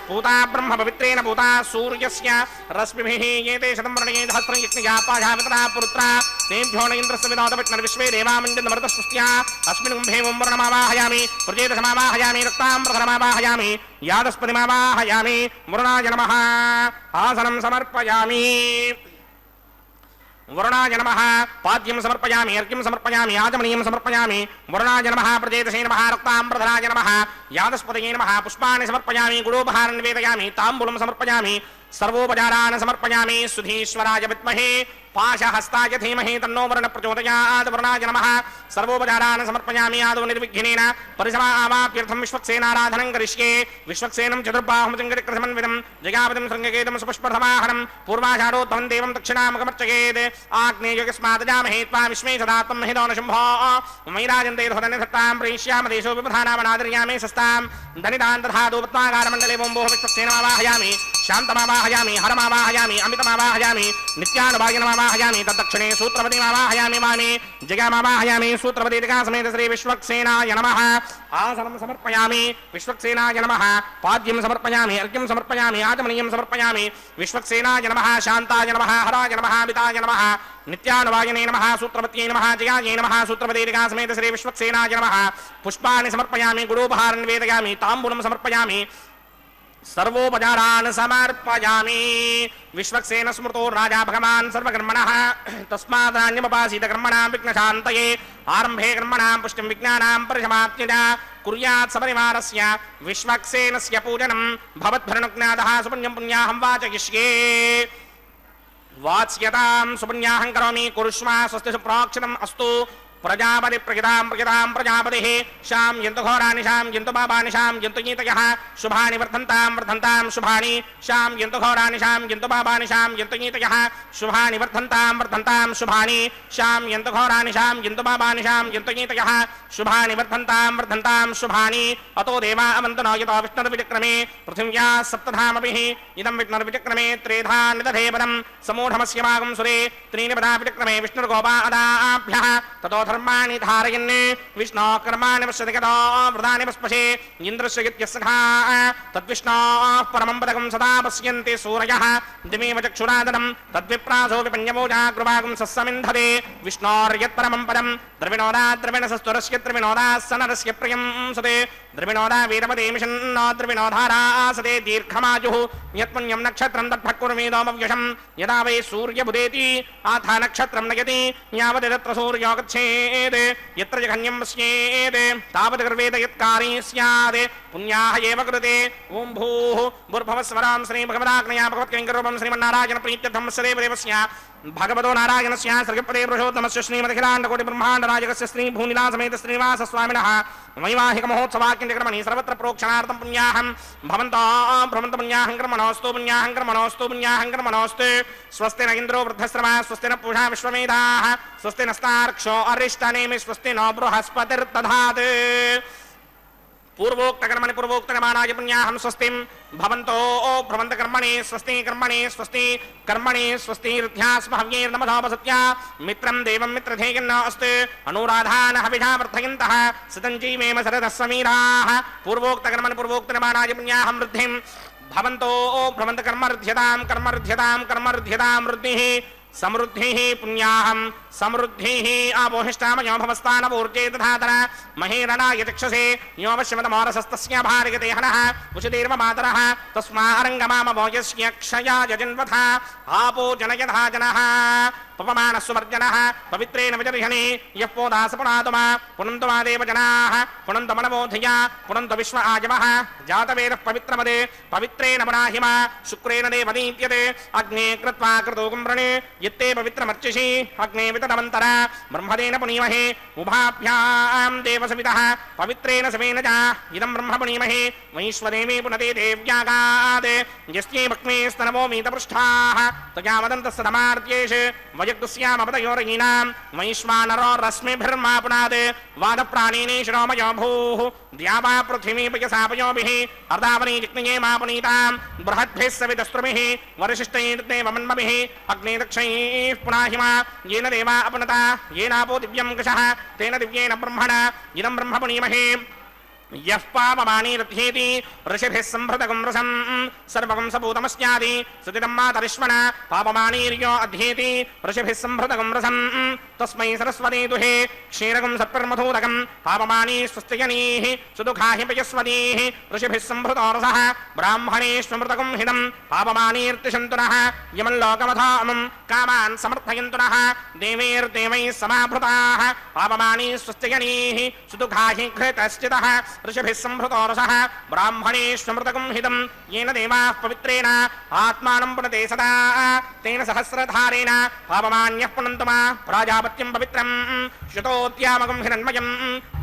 पूता ब्रह्म पवित्रेण पूता सूर्यस्य रश्मिभिः येते शतं वर्णये सहस्रं यज्ञया पाशावितरा पुरुत्रा तेभ्यो न इन्द्रस्य विश्वे देवामञ्जन्मरुतस्तुत्या अस्मिन् कुम्भे ओं वर्णमावाहयामि प्रजेतसमावाहयामि रक्ताम्रधरमावाहयामि यादस्पतिमावाहयामि वरुणाय नमः आसनं समर्पयामि वरुणाय नमः पाद्यं समर्पयामि अर्घ्यं समर्पयामि आचमनीयं समर्पयामि वरुणाय नमः प्रजेतसे नमः रक्ताम्रधराय नमः यादस्पतये नमः पुष्पाणि समर्पयामि गुडोपहारं निवेदयामि ताम्बूलं समर्पयामि सर्वोपचारान् समर्पयामि सुधीश्वराय विद्महे पाशहस्ताय धीमहि तन्नो वरुणः प्रचोदयात् वरुणाय नमः सर्वोपचारान् समर्पयामि आदौ निर्विघ्नेन परिसमावाप्यर्थं विश्वक्सेनाराधनं करिष्ये विश्वक्सेनं चतुर्बाहुं चङ्गरिक्रसमन्वितं जयावतिं शृङ्गकेतं सुपुष्पधमाहनं पूर्वाषाढोत्तमं देवं दक्षिणामुखमर्चयेत् आग्नेयस्मादजामहे त्वा विश्वे सदा त्वं महितो न शुम्भो मयिराजन्ते धोधनिधत्तां प्रयिष्यामि देशो विपधानामनादर्यामि सस्तां धनिदान् दधातु पद्माकारमण्डले वोम्भोः विश्वक्सेनमावाहयामि शान्तमावाहयामि हरमावाहयामि अमितमावाहयामि नित्यानुभागिनमावाहयामि तद्दक्षिणे सूत्रपतिमावाहयामि मामे जगामावाहयामि सूत्रपतिका समेत श्री विश्वक्सेनाय नमः आसनं समर्पयामि विश्वक्सेनाय नमः पाद्यं समर्पयामि अर्घ्यं समर्पयामि आचमनीयं समर्पयामि विश्वक्सेनाय नमः शान्ताय नमः हराय नमः अमिताय नमः नित्यानुभागिने नमः सूत्रपत्यै नमः जयायै नमः सूत्रपतिका समेत श्री विश्वक्सेनाय नमः पुष्पाणि समर्पयामि गुडोपहारं निवेदयामि ताम्बूलं समर्पयामि सर्वोपचारान् समर्पयामि विश्वक्सेन स्मृतो राजा भगवान् सर्वकर्मणः तस्मादान्यमुपासीत कर्मणां विघ्नशान्तये आरम्भे कर्मणां पुष्टिं विज्ञानां परिसमाप्त्यै कुर्यात् सपरिवारस्य विश्वक्सेनस्य पूजनं भवद्भरणुज्ञातः सुपुण्यं पुण्याहं वाचयिष्ये वाच्यतां सुपुण्याहं करोमि कुरुष्व स्वस्ति सुप्रोक्षितम् अस्तु प्रजापति प्रजापतिः शां यन्तु घोराणि शां यन्तु पापानि शां यन्तु गीतयः शुभानि वर्धन्तां शुभानि शां यन्तु घोराणि शां यन्तु पापानि शां यन्तु गीतयः शुभानि वर्धन्तां शुभानि शां यन्तु घोराणि शां यन्तु पापानि शां यन्तु गीतयः शुभानि वर्धन्तां शुभानि अतो देवा अवन्तनो यतो विष्णुर्विचक्रमे पृथिव्याः सप्तधामभिः इदं विष्णुर्विचक्रमे त्रेधा निदधे पदं समूढमस्य भागं सुरे त्रीणि पदा विचक्रमे विष्णुर्गोपादाभ्यः ततो धर्माणि धारयन् विष्णो कर्माणि पश्यति गतो वृदानि पस्पशे इन्द्रस्य यज्ञसखा तद्विष्णोः परमं पदकं सदा पश्यन्ति सूरयः दिमेव चक्षुरादनं तद्विप्रासो विपञ्चमोजाग्रुभागं सस्समिन्धते विष्णोर्यत्परमं पदं द्रविणोदा द्रविणसस्त्वरस्य द्रविणोदा सनरस्य प्रियं सते द्रविणोदा वीरपदे मिषन्नो द्रविणोधारासते दीर्घमायुः यत्पुण्यं नक्षत्रं तद्भक्कुर्मेदोमव्यशं यदा वै सूर्यबुदेति आथा नक्षत्रं नयति यावत् तत्र सूर्यो गच्छेत् यत्र जघन्यं पश्येत् तावत् गर्वेत यत्कारी स्यात् పుణ్యాః ఏవ కృతే ఓం భూః భూర్భువస్వరాం శ్రీ భగవదాగ్నయా భగవత్కైంకరూపం శ్రీమన్నారాయణ ప్రీత్యర్థం సదేవదేవస్య భగవతో నారాయణస్య సర్గపదే పురుషోత్తమస్య శ్రీమదఖిలాండకోటి బ్రహ్మాండ నాయకస్య శ్రీ భూనిలా సమేత శ్రీనివాస స్వామినః వైవాహిక మహోత్సవాక్యంకర్మణి సర్వత్ర ప్రోక్షణార్థం పుణ్యాహం భవంత పుణ్యాహం కర్మణోస్తు స్వస్తి న ఇంద్రో వృద్ధశ్రవా స్వస్తి న పూషా విశ్వమేధాః స్వస్తి నస్తార్క్షో అరిష్టనేమి స్వస్తి నో బృహస్పతిర్దధాత్ పూర్వోక్తకర్మణి పుణ్యాహం స్వస్తిం భవంతో భ్రమంతకర్మణి స్వస్తి కర్మణి స్వస్తి రుధ్యాస్మహవ్యేర్నమధోపసత్య మిత్రం దేవం మిత్రధేయన్న అస్తు అనురాధాన హవిషా వర్ధయంతః సతంజీవేమ శరదः సమీరాः పూర్వోక్తకర్మణి పుణ్యాహం వృద్ధిం భవంతో భ్రమంతకర్మరుధ్యతాం వృద్ధిః సమృద్ధిః పుణ్యాహం సమృద్ధిః ఆపోహిష్టామయో భవస్థానపూర్జే తథాతర మహేరణాయ చక్షసే యోవశ్యమతమోరసస్తస్య భార్యతే హనః ఉచితేర్వ మాతరః తస్మారంగమామభోజస్య క్షయాయ జన్వథ ఆపో జనయథా జనః పవమానస్సుమర్జనః పవిత్రేణ విజర్హణి యః పోదాసపునాతుమా పునంతు మా దేవ జనాః పునంతు మనమోధియ పునంతు విశ్వ ఆజవః జాతవేదః పవిత్రమదే పవిత్రేణ పునాహిమా శుక్రేణ దేవదీప్యతే అగ్నే కృత్వా క్రతోగం వ్రణే యత్తే పవిత్రమర్చిషి అగ్నే వితతమంతర బ్రహ్మదేన పునీమహే ఉభాభ్యాం దేవసవితః పవిత్రేణ సవేన చ ఇదం బ్రహ్మ పునీమహే వైశ్వదేవే పునతే దేవ్యాగాద్ యస్యై భక్మే స్తనవో మీతపృష్ఠాః తజావదంతస్తమార్త్యేష్ వయగ్స్యామపదయోరయీనాం వైశ్వానరో రశ్మిభిర్మా పునాద్ వాదప్రాణీని శిరోమయో భూః ద్యావా పృథివీ పయసాపయోభిః అర్ధావనీ జిగ్నయే మా పునీతాం బృహద్భిः సవితస్త్రుభిः వరిశిష్టైర్దేవమన్మభిः అగ్నే దక్షైః పునాహిమా येन देवा अपनता येनापो दिव्यं कषः तेन दिव्येन ब्रह्मणा इदं ब्रह्म पुनीमहे यः पापमानीरथ्येति ऋषिभिः सम्भृतकं रसं सर्वकं सपूतमस्यादि सुतिदं मातरिष्मणा पापमानीर्यो अध्येति ऋषिभिः सम्भृतकं रसं तस्मै सरस्वती दुहे क्षीरकं सत्पर्मधूतकं पापमानी स्वस्तिजनीः सुदुःखाहि पयस्वतीः ऋषिभिः सम्भृतो रसः ब्राह्मणेष्वमृतकं हिदं पापमानीर्तिशन्तु नः यमल्लोकमधामं कामान् समर्थयन्तु नः देवैर्देवैः समाभृताः पापमानी स्वस्तिजनीः सुदुःखाहि घृतश्चितः ऋषिभिः सम्भृतो रसः ब्राह्मणेष्वमृतकं हिदं येन देवाः पवित्रेण आत्मानं पुनते सदा तेन सहस्रधारेण पापमान्यः पुनन्तु मा प्राजापत्यं पवित्रं श्रुतोद्यामकं हिरण्मयं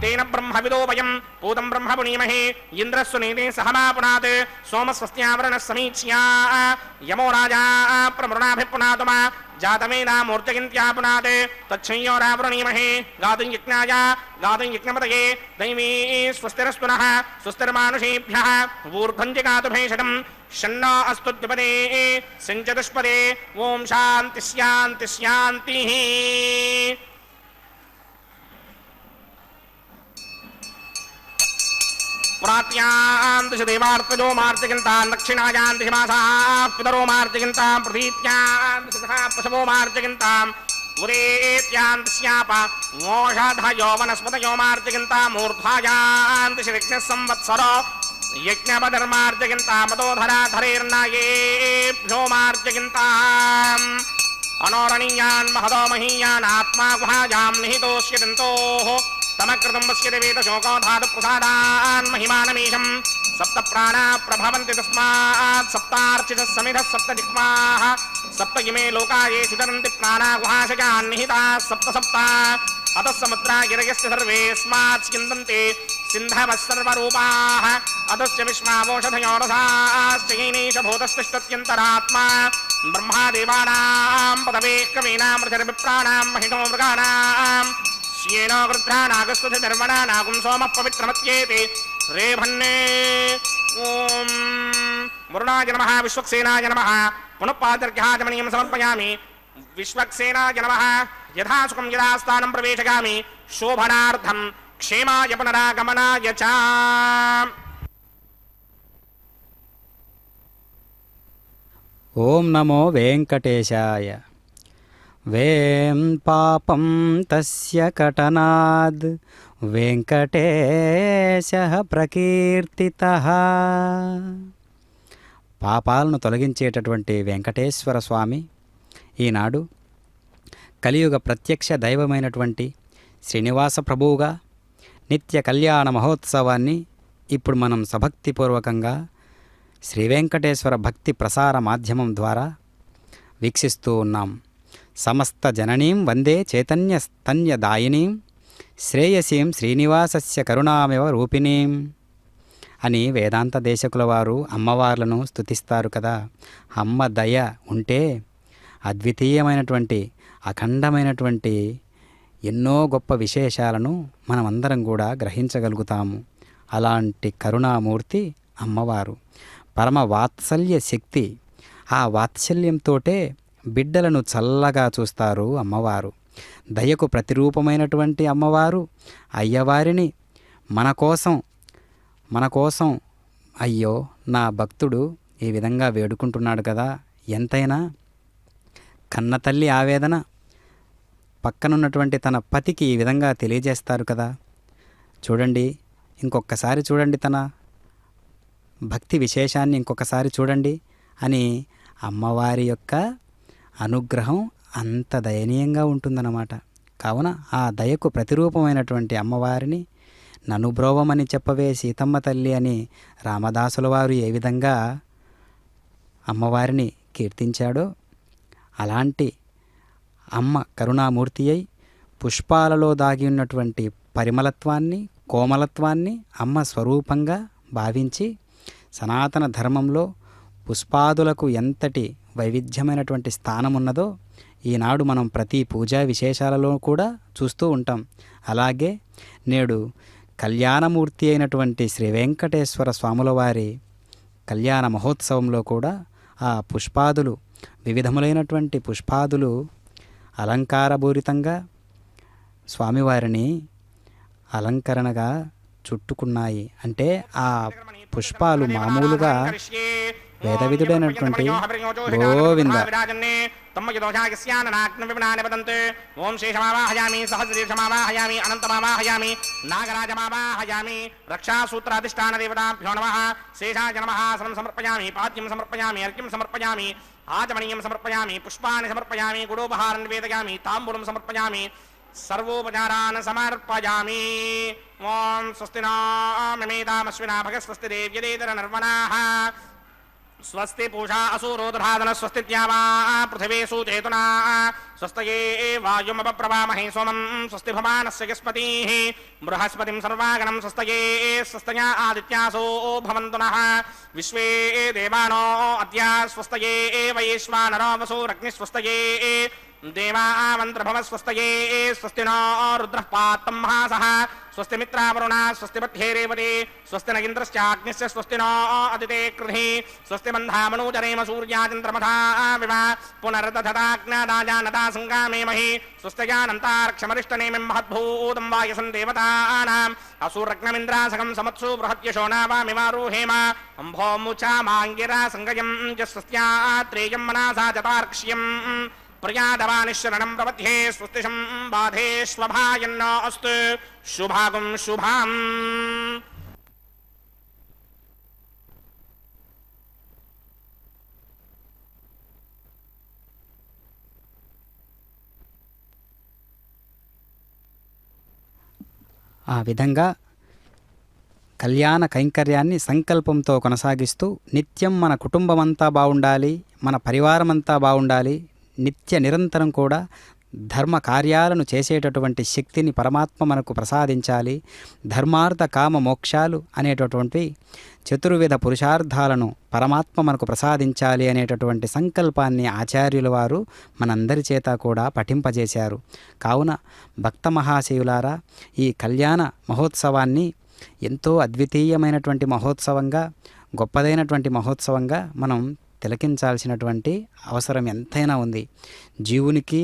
तेन ब्रह्मविदो वयं पूतं ब्रह्म पुनीमहे इन्द्रस्वनीते सह मा पुनात् सोमस्वस्त्यावरणः समीक्ष्या यमो राजा प्रमृणाभिः पुनातु मा जातवेदामूर्तिगिन्त्या पुनात् तच्छंयोरावृणीमहे गातुं यज्ञपतये दैवी स्वस्तिरस्तु नः स्वस्तिर्मानुषेभ्यः ऊर्ध्वं जिगातु भेषजं शन्नो अस्तु द्विपदे सिञ्चतुष्पदे ॐ शान्तिः शान्तिः शान्तिः प्रात्यां दिश देवार्पजो मार्जयन्तां दक्षिणायां दिश मासाः पितरो मार्जयन्तां प्रतीत्यां दिश पशवो मार्जयन्तां उरेत्यां दिश्याप मोषधयो वनस्पतयो मार्जयन्तां मूर्ध्वायां दिश विघ्नः संवत्सरो यज्ञपदर्मार्जयन्तां मदोधराधरेर्नायेभ्यो मार्जयन्ताम् अनोरणीयान् महदो महीयान् आत्मा गुहायां निहितोऽस्य दन्तोः तमकृतं पश्यति वेदशोकोधातु प्रसादान् महिमानमीशं सप्त प्राणा प्रभवन्ति तस्मात् सप्तार्चितः समिधः सप्त जिह्वाः सप्त इमे लोका ये सुतरन्ति प्राणा गुहाशयान् निहिताः सप्त सप्ता अतः समुद्रा गिरयस्य सर्वेऽस्मात् स्यन्दन्ति सिन्धवः सर्वरूपाः अतश्च विश्वावोषधयो रसाश्च येनैष भूतस्तिष्ठत्यन्तरात्मा ब्रह्मादेवानां पदवेः कवीनां ऋषिर्विप्राणां महिषो मृगाणां श्येनो गृध्रानागस्तुति धर्मणा नागुं सोमः पवित्रमत्येति रेभन्ने ॐ वरुणाय नमः विश्वक्सेनाय नमः पुनः पादर्घ्याचमनीयं समर्पयामि विश्वक्सेनाय नमः यथा सुखं यथा स्थानं प्रवेशयामि शोभनार्थं क्षेमाय पुनरागमनाय च ఓం నమో వెంకటేశాయ. వేం పాపం తస్య కటనాద్ వెంకటేశః ప్రకీర్తితః. పాపాలను తొలగించేటటువంటి వెంకటేశ్వర స్వామి ఈనాడు కలియుగ ప్రత్యక్ష దైవమైనటువంటి శ్రీనివాస ప్రభువుగా నిత్య కళ్యాణ మహోత్సవాన్ని ఇప్పుడు మనం సభక్తిపూర్వకంగా శ్రీ వెంకటేశ్వర భక్తి ప్రసార మాధ్యమం ద్వారా వీక్షిస్తూ ఉన్నాం. సమస్త జననీం వందే చైతన్య స్తన్యదాయినీం శ్రేయసీం శ్రీనివాసస్య కరుణామివ రూపిణీం అని వేదాంత దేశకుల వారు అమ్మవార్లను స్తుతిస్తారు కదా. అమ్మ దయ ఉంటే అద్వితీయమైనటువంటి అఖండమైనటువంటి ఎన్నో గొప్ప విశేషాలను మనమందరం కూడా గ్రహించగలుగుతాము. అలాంటి కరుణామూర్తి అమ్మవారు, పరమ వాత్సల్య శక్తి. ఆ వాత్సల్యంతోటే బిడ్డలను చల్లగా చూస్తారు అమ్మవారు. దయకు ప్రతిరూపమైనటువంటి అమ్మవారు అయ్యవారిని మన కోసం అయ్యో నా భక్తుడు ఈ విధంగా వేడుకుంటున్నాడు కదా, ఎంతైనా కన్నతల్లి ఆవేదన పక్కనున్నటువంటి తన పతికి ఈ విధంగా తెలియజేస్తారు కదా. చూడండి, ఇంకొకసారి చూడండి, తన భక్తి విశేషాన్ని ఇంకొకసారి చూడండి అని అమ్మవారి యొక్క అనుగ్రహం అంత దయనీయంగా ఉంటుందన్నమాట. కావున ఆ దయకు ప్రతిరూపమైనటువంటి అమ్మవారిని ననుబ్రోవమని చెప్పవే సీతమ్మ తల్లి అని రామదాసుల వారు ఏ విధంగా అమ్మవారిని కీర్తించాడో అలాంటి అమ్మ కరుణామూర్తి అయి పుష్పాలలో దాగి ఉన్నటువంటి పరిమళత్వాన్ని, కోమలత్వాన్ని అమ్మ స్వరూపంగా భావించి సనాతన ధర్మంలో పుష్పాదులకు ఎంతటి వైవిధ్యమైనటువంటి స్థానం ఉన్నదో ఈనాడు మనం ప్రతి పూజా విశేషాలలో కూడా చూస్తూ ఉంటాం. అలాగే నేడు కళ్యాణమూర్తి అయినటువంటి శ్రీ వెంకటేశ్వర స్వాముల వారి కళ్యాణ మహోత్సవంలో కూడా ఆ పుష్పాదులు, వివిధములైనటువంటి పుష్పాదులు అలంకారభూరితంగా స్వామివారిని అలంకరణగా చుట్టుకున్నాయి. అంటే ఆ పుష్పాలు మామూలుగా వేదవిధుడైనటువంటి గోవింద ఓం శేషమావాహయామి సహస్రశీర్షమావాహయామి అనంతమావాహయామి నాగరాజమావాహయామి రక్షాసూత్రాధిష్టాన దేవతాభ్యో నమః శేషాయ నమః సరం సమర్పయామి పాద్యం సమర్పయామి అర్ఘ్యం సమర్పయామి ఆచమనీయం సమర్పయామి పుష్పాన్ని సమర్పయామి గుడోపహారం నివేదయామి తాంబూలం సమర్పయామి సర్వోపచారాన్ సమర్పయామి. ఓం స్వస్తి నామేతామశ్వినా భగస్వస్తి దేవ్యదేతర నర్వణాః స్వస్తి పూషా అసూరోదరాధన స్వస్తి త్యావా పృథివీషు చేతునా స్వస్తయే వాయుమపప్రవామహే సోమం స్వస్తి భవానస్య యస్పతిః బృహస్పతిం సర్వాగణం స్వస్తయే స్వస్తయా ఆదిత్యాసో భవంతు నః విశ్వే దేవానో అద్య స్వస్తయే వైశ్వానరో వసూరగ్నిః స్వస్తయే దేవామంత్రభవస్వస్తయే స్వస్తి నో రుద్రః పాత్తం మహాసః స్వస్తి మిత్రావరుణ స్వస్తి మధ్యే రేవతి స్వస్తి న ఇంద్రశ్చాగ్నిశ్చ స్వస్తి నో అదితే కృధి స్వస్తి బంధామనూజరేమ సూర్యాచంద్రమథా వివ పునర్దధతాజ్ఞాదాజానతా సంగామేమహి స్వస్తయానంతార్క్షమరిష్టనేమిం మహద్భూతం వాయసం దేవతానాం అసూరగ్నమింద్రాసకం సమత్సు బృహత్యశో నావామివారుహేమ అంభోముచా మాంగిరా సంగయం చ స్వస్త్యాత్రేయం మనసా చతార్క్ష్యం ప్రియాదవానిశరణం ప్రపథ్యే స్వస్తిషం బాధేష్వభాయన్న అస్తు శుభాగం శుభాం. ఆ విధంగా కళ్యాణ కైంకర్యాన్ని సంకల్పంతో కొనసాగిస్తూ నిత్యం మన కుటుంబమంతా బాగుండాలి, మన పరివారమంతా బాగుండాలి, నిత్య నిరంతరం కూడా ధర్మ కార్యాలను చేసేటటువంటి శక్తిని పరమాత్మ మనకు ప్రసాదించాలి, ధర్మార్థ కామ మోక్షాలు అనేటటువంటి చతుర్విధ పురుషార్థాలను పరమాత్మ మనకు ప్రసాదించాలి అనేటటువంటి సంకల్పాన్ని ఆచార్యుల వారు మనందరి చేత కూడా పఠింపజేశారు. కావున భక్త మహాశయులారా, ఈ కళ్యాణ మహోత్సవాన్ని ఎంతో అద్వితీయమైనటువంటి మహోత్సవంగా, గొప్పదైనటువంటి మహోత్సవంగా మనం తిలకించాల్సినటువంటి అవసరం ఎంతైనా ఉంది. జీవునికి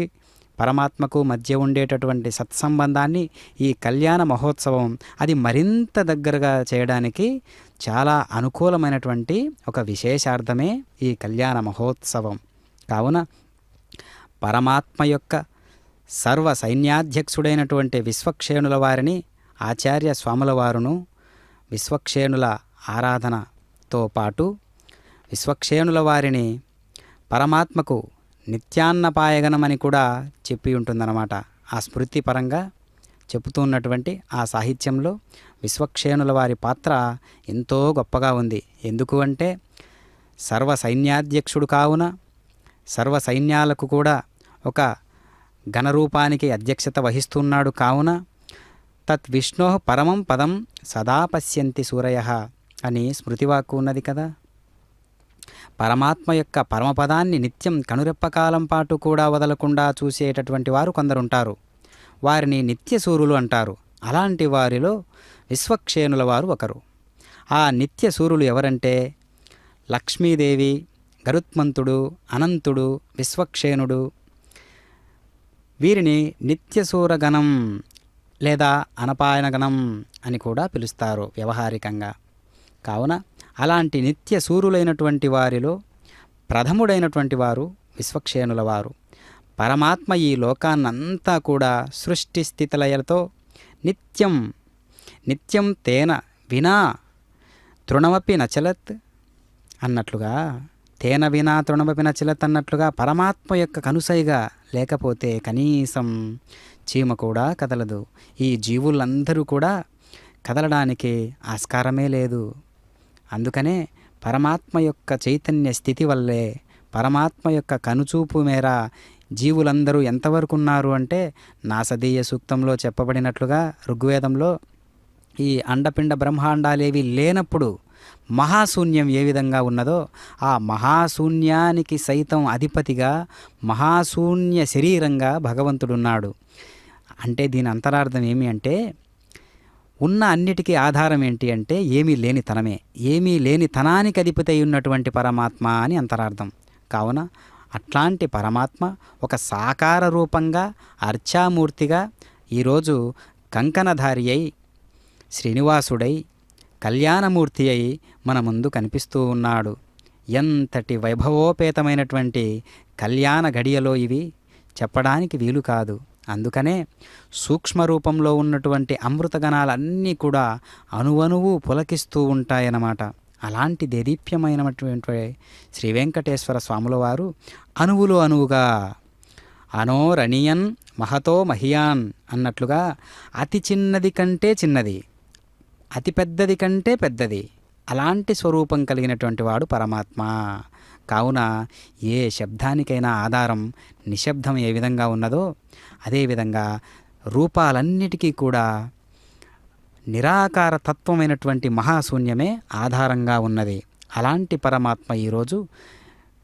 పరమాత్మకు మధ్య ఉండేటటువంటి సత్సంబంధాన్ని ఈ కళ్యాణ మహోత్సవం అది మరింత దగ్గరగా చేయడానికి చాలా అనుకూలమైనటువంటి ఒక విశేషార్థమే ఈ కళ్యాణ మహోత్సవం. కావున పరమాత్మ యొక్క సర్వ సైన్యాధ్యక్షుడైనటువంటి విశ్వక్షేణుల వారిని ఆచార్య స్వాముల వారును విశ్వక్షేణుల ఆరాధనతో పాటు విశ్వక్షేణుల వారిని పరమాత్మకు నిత్యాన్నపాయగనమని కూడా చెప్పి ఉంటుందన్నమాట. ఆ స్మృతి పరంగా చెబుతున్నటువంటి ఆ సాహిత్యంలో విశ్వక్సేనుల వారి పాత్ర ఎంతో గొప్పగా ఉంది. ఎందుకు అంటే సర్వ సైన్యాధ్యక్షుడు కావున సర్వ సైన్యాలకు కూడా ఒక ఘనరూపానికి అధ్యక్షత వహిస్తున్నాడు కావున తత్ విష్ణో పరమం పదం సదా పశ్యంతి సూరయః అని స్మృతివాక్కు ఉన్నది కదా. పరమాత్మ యొక్క పరమపదాన్ని నిత్యం కనురెప్పకాలం పాటు కూడా వదలకుండా చూసేటటువంటి వారు కొందరుంటారు. వారిని నిత్యసూరులు అంటారు. అలాంటి వారిలో విశ్వక్సేనుల వారు ఒకరు. ఆ నిత్యసూరులు ఎవరంటే లక్ష్మీదేవి, గరుత్మంతుడు, అనంతుడు, విశ్వక్సేనుడు. వీరిని నిత్యసూరగణం లేదా అనపాయనగణం అని కూడా పిలుస్తారు వ్యవహారికంగా. కావున అలాంటి నిత్య సూరులైనటువంటి వారిలో ప్రథముడైనటువంటి వారు విశ్వక్సేనుల వారు. పరమాత్మ ఈ లోకాన్నంతా కూడా సృష్టి స్థితిలయలతో నిత్యం తేన వినా తృణమపి నచలత్ అన్నట్లుగా, తేన వినా తృణమపి నచలత్ అన్నట్లుగా పరమాత్మ యొక్క కనుసైగా లేకపోతే కనీసం చీమ కూడా కదలదు. ఈ జీవులందరూ కూడా కదలడానికి ఆస్కారమే లేదు. అందుకనే పరమాత్మ యొక్క చైతన్య స్థితి వల్లే, పరమాత్మ యొక్క కనుచూపు మేర జీవులందరూ ఎంతవరకు ఉన్నారు అంటే నాసదీయ సూక్తంలో చెప్పబడినట్లుగా ఋగ్వేదంలో ఈ అండపిండ బ్రహ్మాండాలేవి లేనప్పుడు మహాశూన్యం ఏ విధంగా ఉన్నదో ఆ మహాశూన్యానికి సైతం అధిపతిగా మహాశూన్య శరీరంగా భగవంతుడున్నాడు. అంటే దీని అంతరార్థం ఏమి అంటే ఉన్న అన్నిటికీ ఆధారం ఏంటి అంటే ఏమీ లేని తనమే, ఏమీ లేని తనానికి అధిపతి అయి ఉన్నటువంటి పరమాత్మ అని అంతరార్థం. కావున అట్లాంటి పరమాత్మ ఒక సాకార రూపంగా అర్చామూర్తిగా ఈరోజు కంకణధారి అయి శ్రీనివాసుడై కళ్యాణమూర్తి అయి మన ముందు కనిపిస్తూ ఉన్నాడు. ఎంతటి వైభవోపేతమైనటువంటి కళ్యాణ గడియలో ఇవి చెప్పడానికి వీలు కాదు. అందుకనే సూక్ష్మ రూపంలో ఉన్నటువంటి అమృతగణాలన్నీ కూడా అణువణువు పులకిస్తూ ఉంటాయన్నమాట. అలాంటి దేదీప్యమైనటువంటి శ్రీ వెంకటేశ్వర స్వాముల వారు అణువులు అణువుగా అనోరణీయన్ మహతో మహియాన్ అన్నట్లుగా అతి చిన్నది కంటే చిన్నది, అతి పెద్దది కంటే పెద్దది, అలాంటి స్వరూపం కలిగినటువంటి వాడు పరమాత్మ. కావున ఏ శబ్దానికైనా ఆధారం నిశ్శబ్దం ఏ విధంగా ఉన్నదో అదేవిధంగా రూపాలన్నిటికీ కూడా నిరాకార తత్వమైనటువంటి మహాశూన్యమే ఆధారంగా ఉన్నది. అలాంటి పరమాత్మ ఈరోజు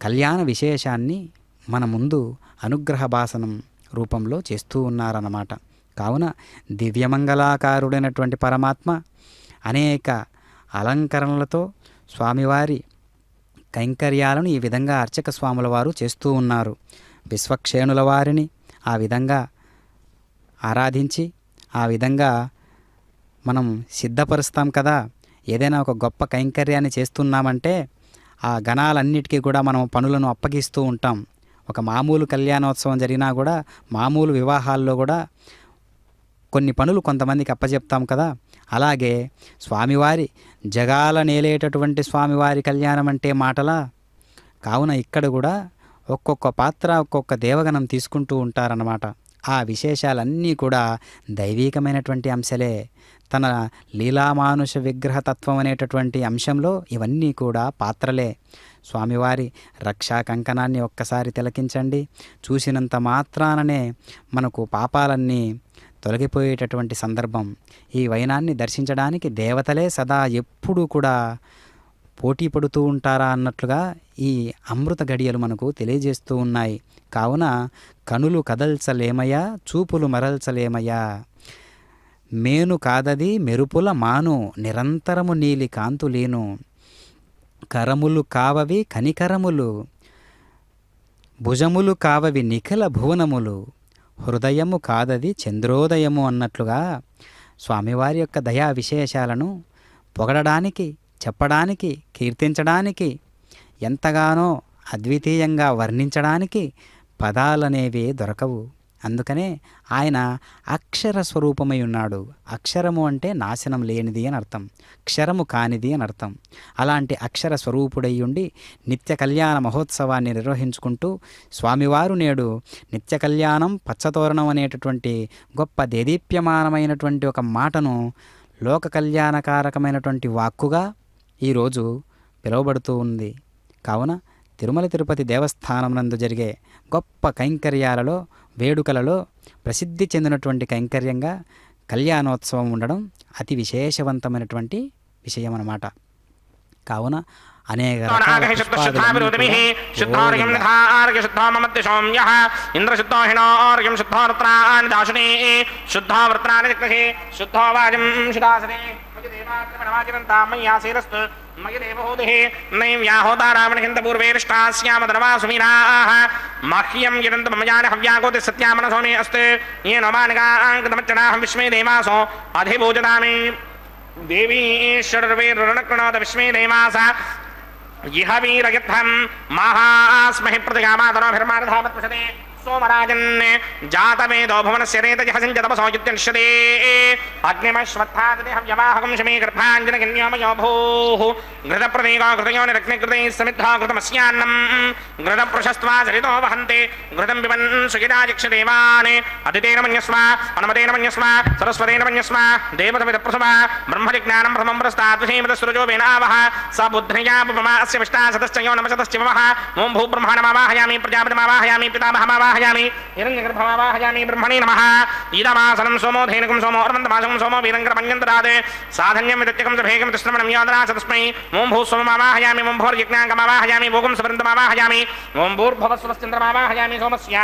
కళ్యాణ విశేషాన్ని మన ముందు అనుగ్రహ భాసనం రూపంలో చేస్తూ ఉన్నారన్నమాట. కావున దివ్యమంగళాకారుడైనటువంటి పరమాత్మ అనేక అలంకరణలతో స్వామివారి కైంకర్యాలను ఈ విధంగా అర్చక స్వాముల వారు చేస్తూ ఉన్నారు. విశ్వక్సేనుల వారిని ఆ విధంగా ఆరాధించి ఆ విధంగా మనం సిద్ధపరుస్తాం కదా. ఏదైనా ఒక గొప్ప కైంకర్యాన్ని చేస్తున్నామంటే ఆ గణాలన్నిటికీ కూడా మనం పనులను అప్పగిస్తూ ఉంటాం. ఒక మామూలు కళ్యాణోత్సవం జరిగినా కూడా, మామూలు వివాహాల్లో కూడా కొన్ని పనులు కొంతమందికి అప్పచెప్తాం కదా. అలాగే స్వామివారి జగాల నేలేటటువంటి స్వామివారి కళ్యాణం అంటే మాటలా. కావున ఇక్కడ కూడా ఒక్కొక్క పాత్ర ఒక్కొక్క దేవగణం తీసుకుంటూ ఉంటారన్నమాట. ఆ విశేషాలన్నీ కూడా దైవీకమైనటువంటి అంశలే. తన లీలామానుష విగ్రహతత్వం అనేటటువంటి అంశంలో ఇవన్నీ కూడా పాత్రలే. స్వామివారి రక్షా కంకణాన్ని ఒక్కసారి తిలకించండి. చూసినంత మాత్రాననే మనకు పాపాలన్నీ తొలగిపోయేటటువంటి సందర్భం. ఈ వైనాన్ని దర్శించడానికి దేవతలే సదా ఎప్పుడూ కూడా పోటీ పడుతూ ఉంటారా అన్నట్లుగా ఈ అమృత గడియలు మనకు తెలియజేస్తూ ఉన్నాయి. కావున కనులు కదల్చలేమయ్యా, చూపులు మరల్చలేమయ్యా, మేను కాదది మెరుపుల మాను, నిరంతరము నీలి కాంతులీను, కరములు కావవి కనికరములు, భుజములు కావవి నిఖిల భువనములు, హృదయము కాదది చంద్రోదయము అన్నట్లుగా స్వామివారి యొక్క దయా విశేషాలను పొగడడానికి, చెప్పడానికి, కీర్తించడానికి, ఎంతగానో అద్వితీయంగా వర్ణించడానికి పదాలనేవి దొరకవు. అందుకనే ఆయన అక్షర స్వరూపమై ఉన్నాడు. అక్షరము అంటే నాశనం లేనిది అని అర్థం, క్షరము కానిది అని అర్థం. అలాంటి అక్షర స్వరూపుడై ఉండి నిత్య కళ్యాణ మహోత్సవాన్ని నిర్వహించుకుంటూ స్వామివారు నేడు నిత్య కళ్యాణం పచ్చతోరణం అనేటటువంటి గొప్ప దేదీప్యమానమైనటువంటి ఒక మాటను లోక కళ్యాణకారకమైనటువంటి వాక్కుగా ఈరోజు పిలువబడుతూ ఉంది. కావున తిరుమల తిరుపతి దేవస్థానం నందు జరిగే గొప్ప కైంకర్యాలలో, వేడుకలలో ప్రసిద్ధి చెందినటువంటి కైంకర్యంగా కళ్యాణోత్సవం ఉండడం అతి విశేషవంతమైనటువంటి విషయం అన్నమాట. కావున అనేక మయి దేవహూతి నైవ్యాహోతా రావణహిందపూర్వేష్టాస్యామధర్మాసుమీరాः మహ్యం గిరంత మమయాన హవ్యాగోతి సత్యామన సోమే అస్తే ఏ నమానికాంకృతమచ్చనాహం విశ్వే దేవాసో అధిభూజతామి దేవీశ్వరవేరుణకృణోత విశ్వే దేవాస ఇహ వీరయత్థం మహాస్మహి ప్రతిగామాతనోభిర్మానధామత్పశతే సోమరాజన్ జాతవేదో భువనస్య రేతజః సంజతపసో యుత్యనిష్యతే అగ్నిమశ్వత్థాదతి హవ్యవాహకం శమే గర్భాంజనగన్యోమయో భూః ఘృతప్రదీకో ఘృతయో నిరగ్నికృతైః సమిద్ధో ఘృతమస్యాన్నం ఘృతపృశస్త్వా సరితో వహन्ते ఘృతం పిబన్ సుఖితాజిక్షదేవాన్ అదితేన మన్యస్వ అనుమతేన మన్యస్వ సరస్వతేన మన్యస్వ దేవతమిదప్రసవ బ్రహ్మజిజ్ఞానం ప్రథమం ప్రస్తాద్విషేమతసృజో వేనావహ స బుద్ధ్రియా పుపమా అస్య విష్టాసతశ్చయో నమసతశ్చివః ఓం భూబ్రహ్మణమావాహయామి ప్రజాపతిమావాహయామి పితామహమావాహయామి హిరణ్యగర్భమావాహయామి బ్రహ్మణే నమః ఈదమాసనం సోమో ధేనుకం సోమో అర్వంతమాసం సోమో వీరంకరపంచంతరాదే సాధన్యం విదత్యకం సభేకం తిష్ణమణం యోదరాసతస్మై ఓం భూస్వమావాహయామి ఓం భోర్యజ్ఞాంగమావాహయామి ఓం సవృందమావాహయామి ఓం భూర్భవస్వశ్చంద్రమావాహయామి సోమస్య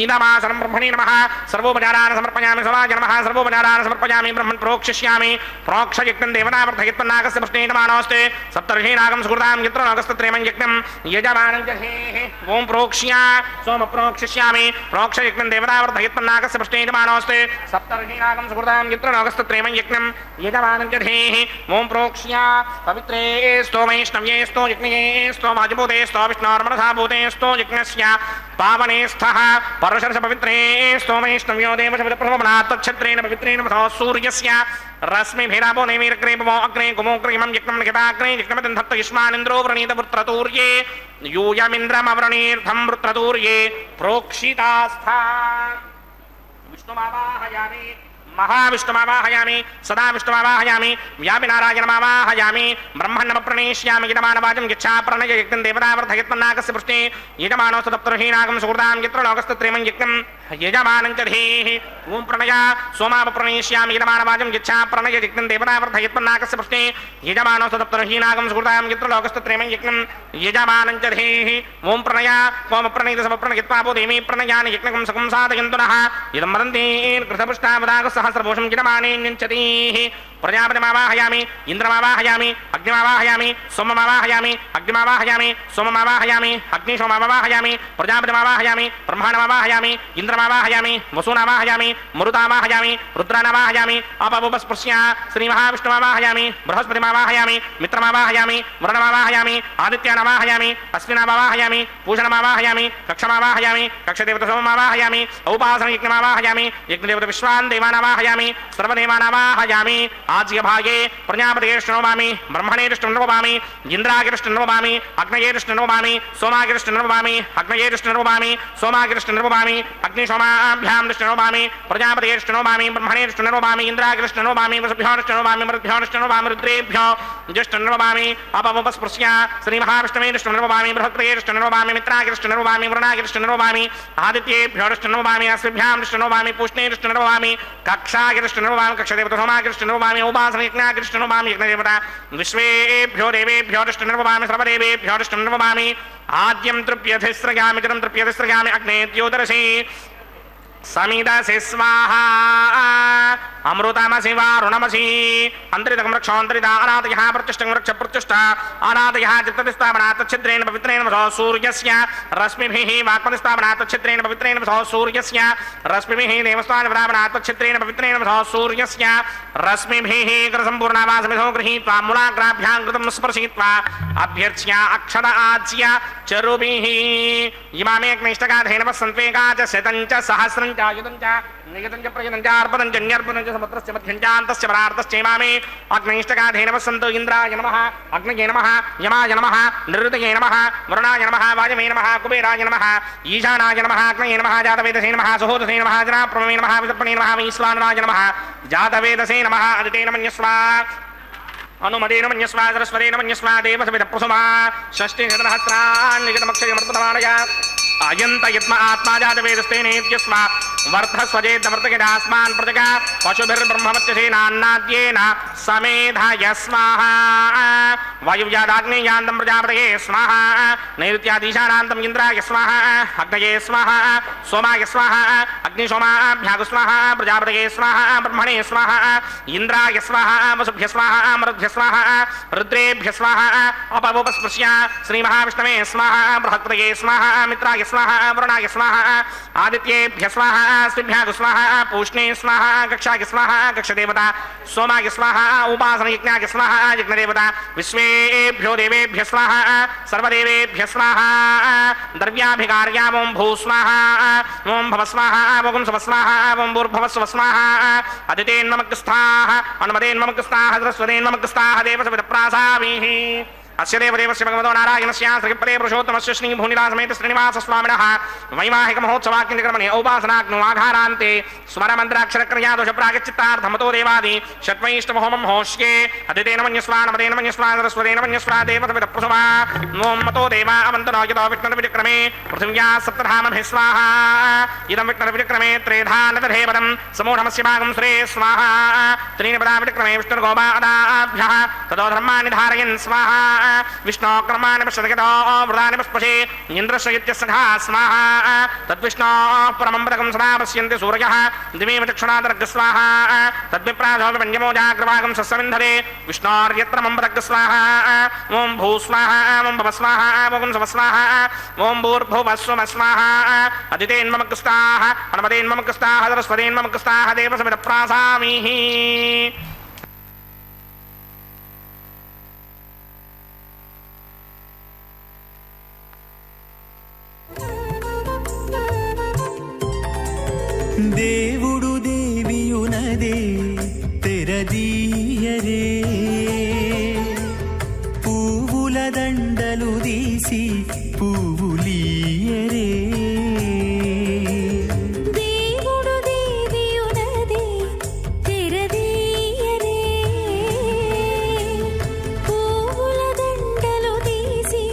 ఈదమాసనం బ్రహ్మణే నమః సర్వోపచారాన్ సమర్పయామి సవాయ నమః సర్వోపచారాన్ సమర్పయామి బ్రహ్మణ్ ప్రోక్షిష్యామి ప్రోక్షయజ్ఞం దేవతావర్ధయత్పన్నాగస్య పుష్ణేయమానోస్తే సప్తర్షీనాగం సుకృతాం యత్ర నాగస్తత్రేమం యజ్ఞం యజమానం జహేః ఓం ప్రోక్ష్య సోమ ప్రోక్షిష్యామి ప్రోక్షయజ్ఞం దేవతావర్ధయత్పన్నాగస్య పుష్ణేయమానోస్తే సప్తర్షీనాగం సుకృతాం యత్ర నాగస్తత్రేమం యజ్ఞం యజమానం జహేః ఓం ప్రోక్ష్య పవిత్రే స్తోమైష్ణవ్యే sto యజ్ఞే sto మాజిభూతే sto విష్ణోర్మనసా భూతే sto యజ్ఞస్య పావనే స్థః పరశర్ష పవిత్రే స్తోమైష్ణవ్యో దేవశబ్దప్రభవనాత్తక్షత్రేణ పవిత్రేణ వసో సూర్యస్య రశ్మిభిరాపో నైమిరగ్రేపమో అగ్నే గుమోగ్రీమం యజ్ఞం నిఖితాగ్నే యజ్ఞమదంధత్త యుష్మానింద్రో వ్రణీత వృత్రతూర్యే యూయమింద్రమవృణీర్థం వృత్రతూర్యే ప్రోక్షితాస్థా విష్ణుమావాహయామి మహావిష్ణుమావాహయామి సదా విష్ణుమావాహయామి వ్యాపినారాయణమావాహయామి బ్రహ్మణ్ణమ ప్రణేష్యామి యజమానవాచం యచ్చా ప్రణయ యజ్ఞం దేవతావర్ధయత్మన్నాగస్య పుష్ణే యజమానో సప్తర్షీనాగం సుకృతాం యత్ర లోకస్తత్రేమం యజ్ఞం యజమానం చ ధీః ఓం ప్రణయ సోమాప ప్రణేష్యామి యజమానవాచం యచ్చా ప్రణయ యజ్ఞం దేవతావర్ధయత్మన్నాగస్య పుష్ణే యజమానో సప్తర్షీనాగం సుకృతాం యత్ర లోకస్తత్రేమం యజ్ఞం యజమానం చ ధీః ఓం ప్రణయ కోమ ప్రణీత సమప్రణయత్వాపో దేమీ ప్రణయాని యజ్ఞకం సకం సాధయంతునః ఇదం వదంతి కృతపుష్టావదాగ సహస్రభూషం గిరమాణేన్యంచతీః ప్రజాపతిమావాహయామి ఇంద్రమావాహయామి అగ్నిమావాహయామి సోమమావాహయామి అగ్నిమావాహయామి సోమమావాహయామి అగ్నిశోమమావాహయామి ప్రజాపతిమావాహయామి బ్రహ్మాణమావాహయామి ఇంద్రమావాహయామి వసూనావాహయామి మరుతావాహయామి రుద్రానావాహయామి అపవుపస్పృశ్య శ్రీమహావిష్ణుమావాహయామి బృహస్పతిమావాహయామి మిత్రమావాహయామి వరుణమావాహయామి ఆదిత్యానావాహయామి అశ్వినామావాహయామి పూషణమావాహయామి కక్షమావాహయామి కక్షదేవత సోమమావాహయామి ఔపాసనయజ్ఞమావాహయామి యజ్ఞదేవత విశ్వాన్ దేవానావాహయామి సర్వదేవానావాహయామి ఆజ్యభాగే ప్రజాపతిష్ఠనోమామి బ్రహ్మణేష్ఠనోమామి ఇంద్రాగిరిష్ఠనోమామి అగ్నయేష్ఠనోమామి సోమాగిరిష్ఠనోమామి అగ్నయేష్ఠనోమామి సోమాగిరిష్ఠనోమామి అగ్నిశోమాభ్యాం దృష్ఠనోమామి ప్రజాపతిష్ఠనోమామి బ్రహ్మణేష్ఠనోమామి ఇంద్రాగిరిష్ఠనోమామి వసుభ్యోష్ఠనోమామి మరుద్భ్యోష్ఠనోమామి రుద్రేభ్యో జ్యేష్ఠనోమామి అపముపస్పృశ్య శ్రీమహావిష్ణవేష్ఠనోమామి బృహత్యేష్ఠనోమామి మిత్రాగిరిష్ఠనోమామి వరుణాగిరిష్ఠనోమామి ఆదిత్యేభ్యోష్ఠనోమామి అశ్విభ్యాం దృష్ఠనోమామి పూష్ణేష్ఠనోమామి కక్షాగిరిష్ఠనోమామి కక్షదేవత సోమాగిరిష్ఠనోమామి ఉపాసనయజ్ఞాగిరిష్ఠనోమామి యజ్ఞదేవత విశ్వేభ్యో దేవేభ్యో దృష్ఠనోమామి సర్వదేవేభ్యో దృష్ఠనోమామి ఆద్యం తృప్యధిస్రగామి జనం తృప్యధిస్రగామి అగ్నేత్యోదరసి సమిదసి స్వాహా అమృతమసి వారుణమసి అంతరితకం రక్షోంతరిత అనాదయ ప్రత్యుష్టం రక్ష ప్రత్యుష్ట అనాదయ చిత్తదిస్థాపనాత్ ఛిద్రేణ పవిత్రేణ వసో సూర్యస్య రశ్మిభిః వాక్పదిస్థాపనాత్ ఛిద్రేణ పవిత్రేణ వసో సూర్యస్య రశ్మిభిః దేవస్థానపదాపనాత్ ఛిద్రేణ పవిత్రేణ వసో సూర్యస్య రశ్మిభిః కృతసంపూర్ణావాసమిధో గృహీత్వా మూలాగ్రాభ్యాం కృతం స్పర్శయిత్వా అభ్యర్చ్య అక్షర ఆజ్య చరుభిః ఇమామే అగ్నిష్టకాధేనవ సంత్వేకా చ శతం చ సహస్రం ప్రాణం చ ఆయుధం చ నిగతం చ ప్రయతం చ అర్పణం చ న్యర్పణం చ సముద్రస్య మధ్యం చ అంతస్య పరార్థశ్చైమామి అగ్నిష్టకాధేనవ సంతు ఇంద్రాయ నమః అగ్నయే నమః యమాయ నమః నిరుతయే నమః వరుణాయ నమః వాయవే నమః కుబేరాయ నమః ఈశానాయ నమః అగ్నయే నమః జాతవేదసే నమః సుహోదసే నమః జనాప్రమే నమః విసర్పణే నమః ఈశ్వరాయ నమః జాతవేదసే నమః అదితేన మన్యస్వా అనుమదేన మన్యస్వా సరస్వతేన మన్యస్వా దేవసవిద ప్రసుమా షష్ఠి శతసహస్రాన్ నిగతమక్షయమర్పతమానయ అయంత యత్మ ఆత్మా జాతవేదస్తేనేత్యస్మ వర్ధస్వజేదమృతకిదాస్మాన్ ప్రజగా పశుభిర్బ్రహ్మవత్యసేనాన్నాద్యేన సమేధయ స్వాహ వాయువ్యాదాగ్నేయాంతం ప్రజాపతయే స్వాహ నైరుత్యాదీశానాంతం ఇంద్రాయ స్వాహ అగ్నయే స్వాహ సోమాయ స్వాహ అగ్నిశోమాభ్యాగు స్వాహ ప్రజాపతయే స్వాహ బ్రహ్మణే స్వాహ ఇంద్రాయ స్వాహ వసుభ్య స్వాహ మరుద్భ్య స్వాహ రుద్రేభ్య స్వాహ అపవోపస్పృశ్య శ్రీమహావిష్ణవే స్వాహ బృహత్పతయే స్వాహ మిత్రాయ స్వాహ వరుణాయ స్వాహ ఆదిత్యేభ్య స్వాహ శ్రీభ్యాగు స్వాహ పూష్ణే స్వాహ కక్షాయ స్వాహ కక్షదేవత సోమాయ స్వాహ ఉపాసన యజ్ఞాయ స్వాహ యజ్ఞదేవత విశ్వేభ్యో దేవేభ్య స్వాహ సర్వదేవేభ్య స్వాహ ద్రవ్యాభికార్యా ఓం భూ స్వాహ ఓం భవ స్వాహ ఓం శవ స్వాహ ఓం భూర్భవ స్వ స్వాహ అదితేన్మమగ్స్థాః అనుమదేన్మమగ్స్థాః సరస్వతేన్మమగ్స్థాః దేవసవిద ప్రాసామీః అస్య దేవదేవస్య భగవతో నారాయణస్య శ్రీపదే పురుషోత్తమస్య శ్రీ భూనిలాసమేత శ్రీనివాస స్వామినః వైవాహిక మహోత్సవాఖ్యక్రమణే ఔపాసనాగ్నో ఆఘారాంతే స్మరమంత్రాక్షరక్రియా దోష ప్రాగచిత్తార్థమతో దేవాది షట్వైష్టమహోమం హోష్యే అదితేన మన్యస్వా నమదేన మన్యస్వా సరస్వతేన మన్యస్వా దేవసవిద ప్రసుమా ఓం మతో దేవా అవంతనోయతో విష్ణుర్విచక్రమే పృథివ్యా సప్తధామభిः స్వాహా ఇదం విష్ణుర్విచక్రమే త్రేధానతధేవదం సమూఢమస్య భాగం శ్రే స్వాహా త్రీణి పదా విచక్రమే విష్ణుర్గోపాదాభ్యः తదో ధర్మాన్ని ధారయన్ స్వాహా విష్ణోక్రమాన్ని పశ్యతో వృదాన్ని పుష్పశే ఇంద్రశ్రయిత్య సఖా స్వాహా తద్విష్ణో పరమం పదకం సదా పశ్యంతి సూర్యః దివేవ చక్షుణాదర్గ స్వాహా తద్విప్రాధోమి పంచమోజాగ్రవాగం సస్సమింధరే విష్ణోర్యత్ర మం పదగ్గ స్వాహా ఓం భూ స్వాహా ఓం భవ స్వాహా ఓం శవ స్వాహా ఓం భూర్భువ స్వ స్వాహా అదితేన్మమగ్స్థాః అనుమదేన్మమగ్స్థాః సరస్వతేన్మమగ్స్థాః దేవసవిద ప్రాసామీః దేవుడు దేవియునదే తెరదీయరే పువ్వుల దండలు తీసి పువ్వులీయరే దేవుడు దేవియునదే తెరదీయరే పువ్వుల దండలు తీసి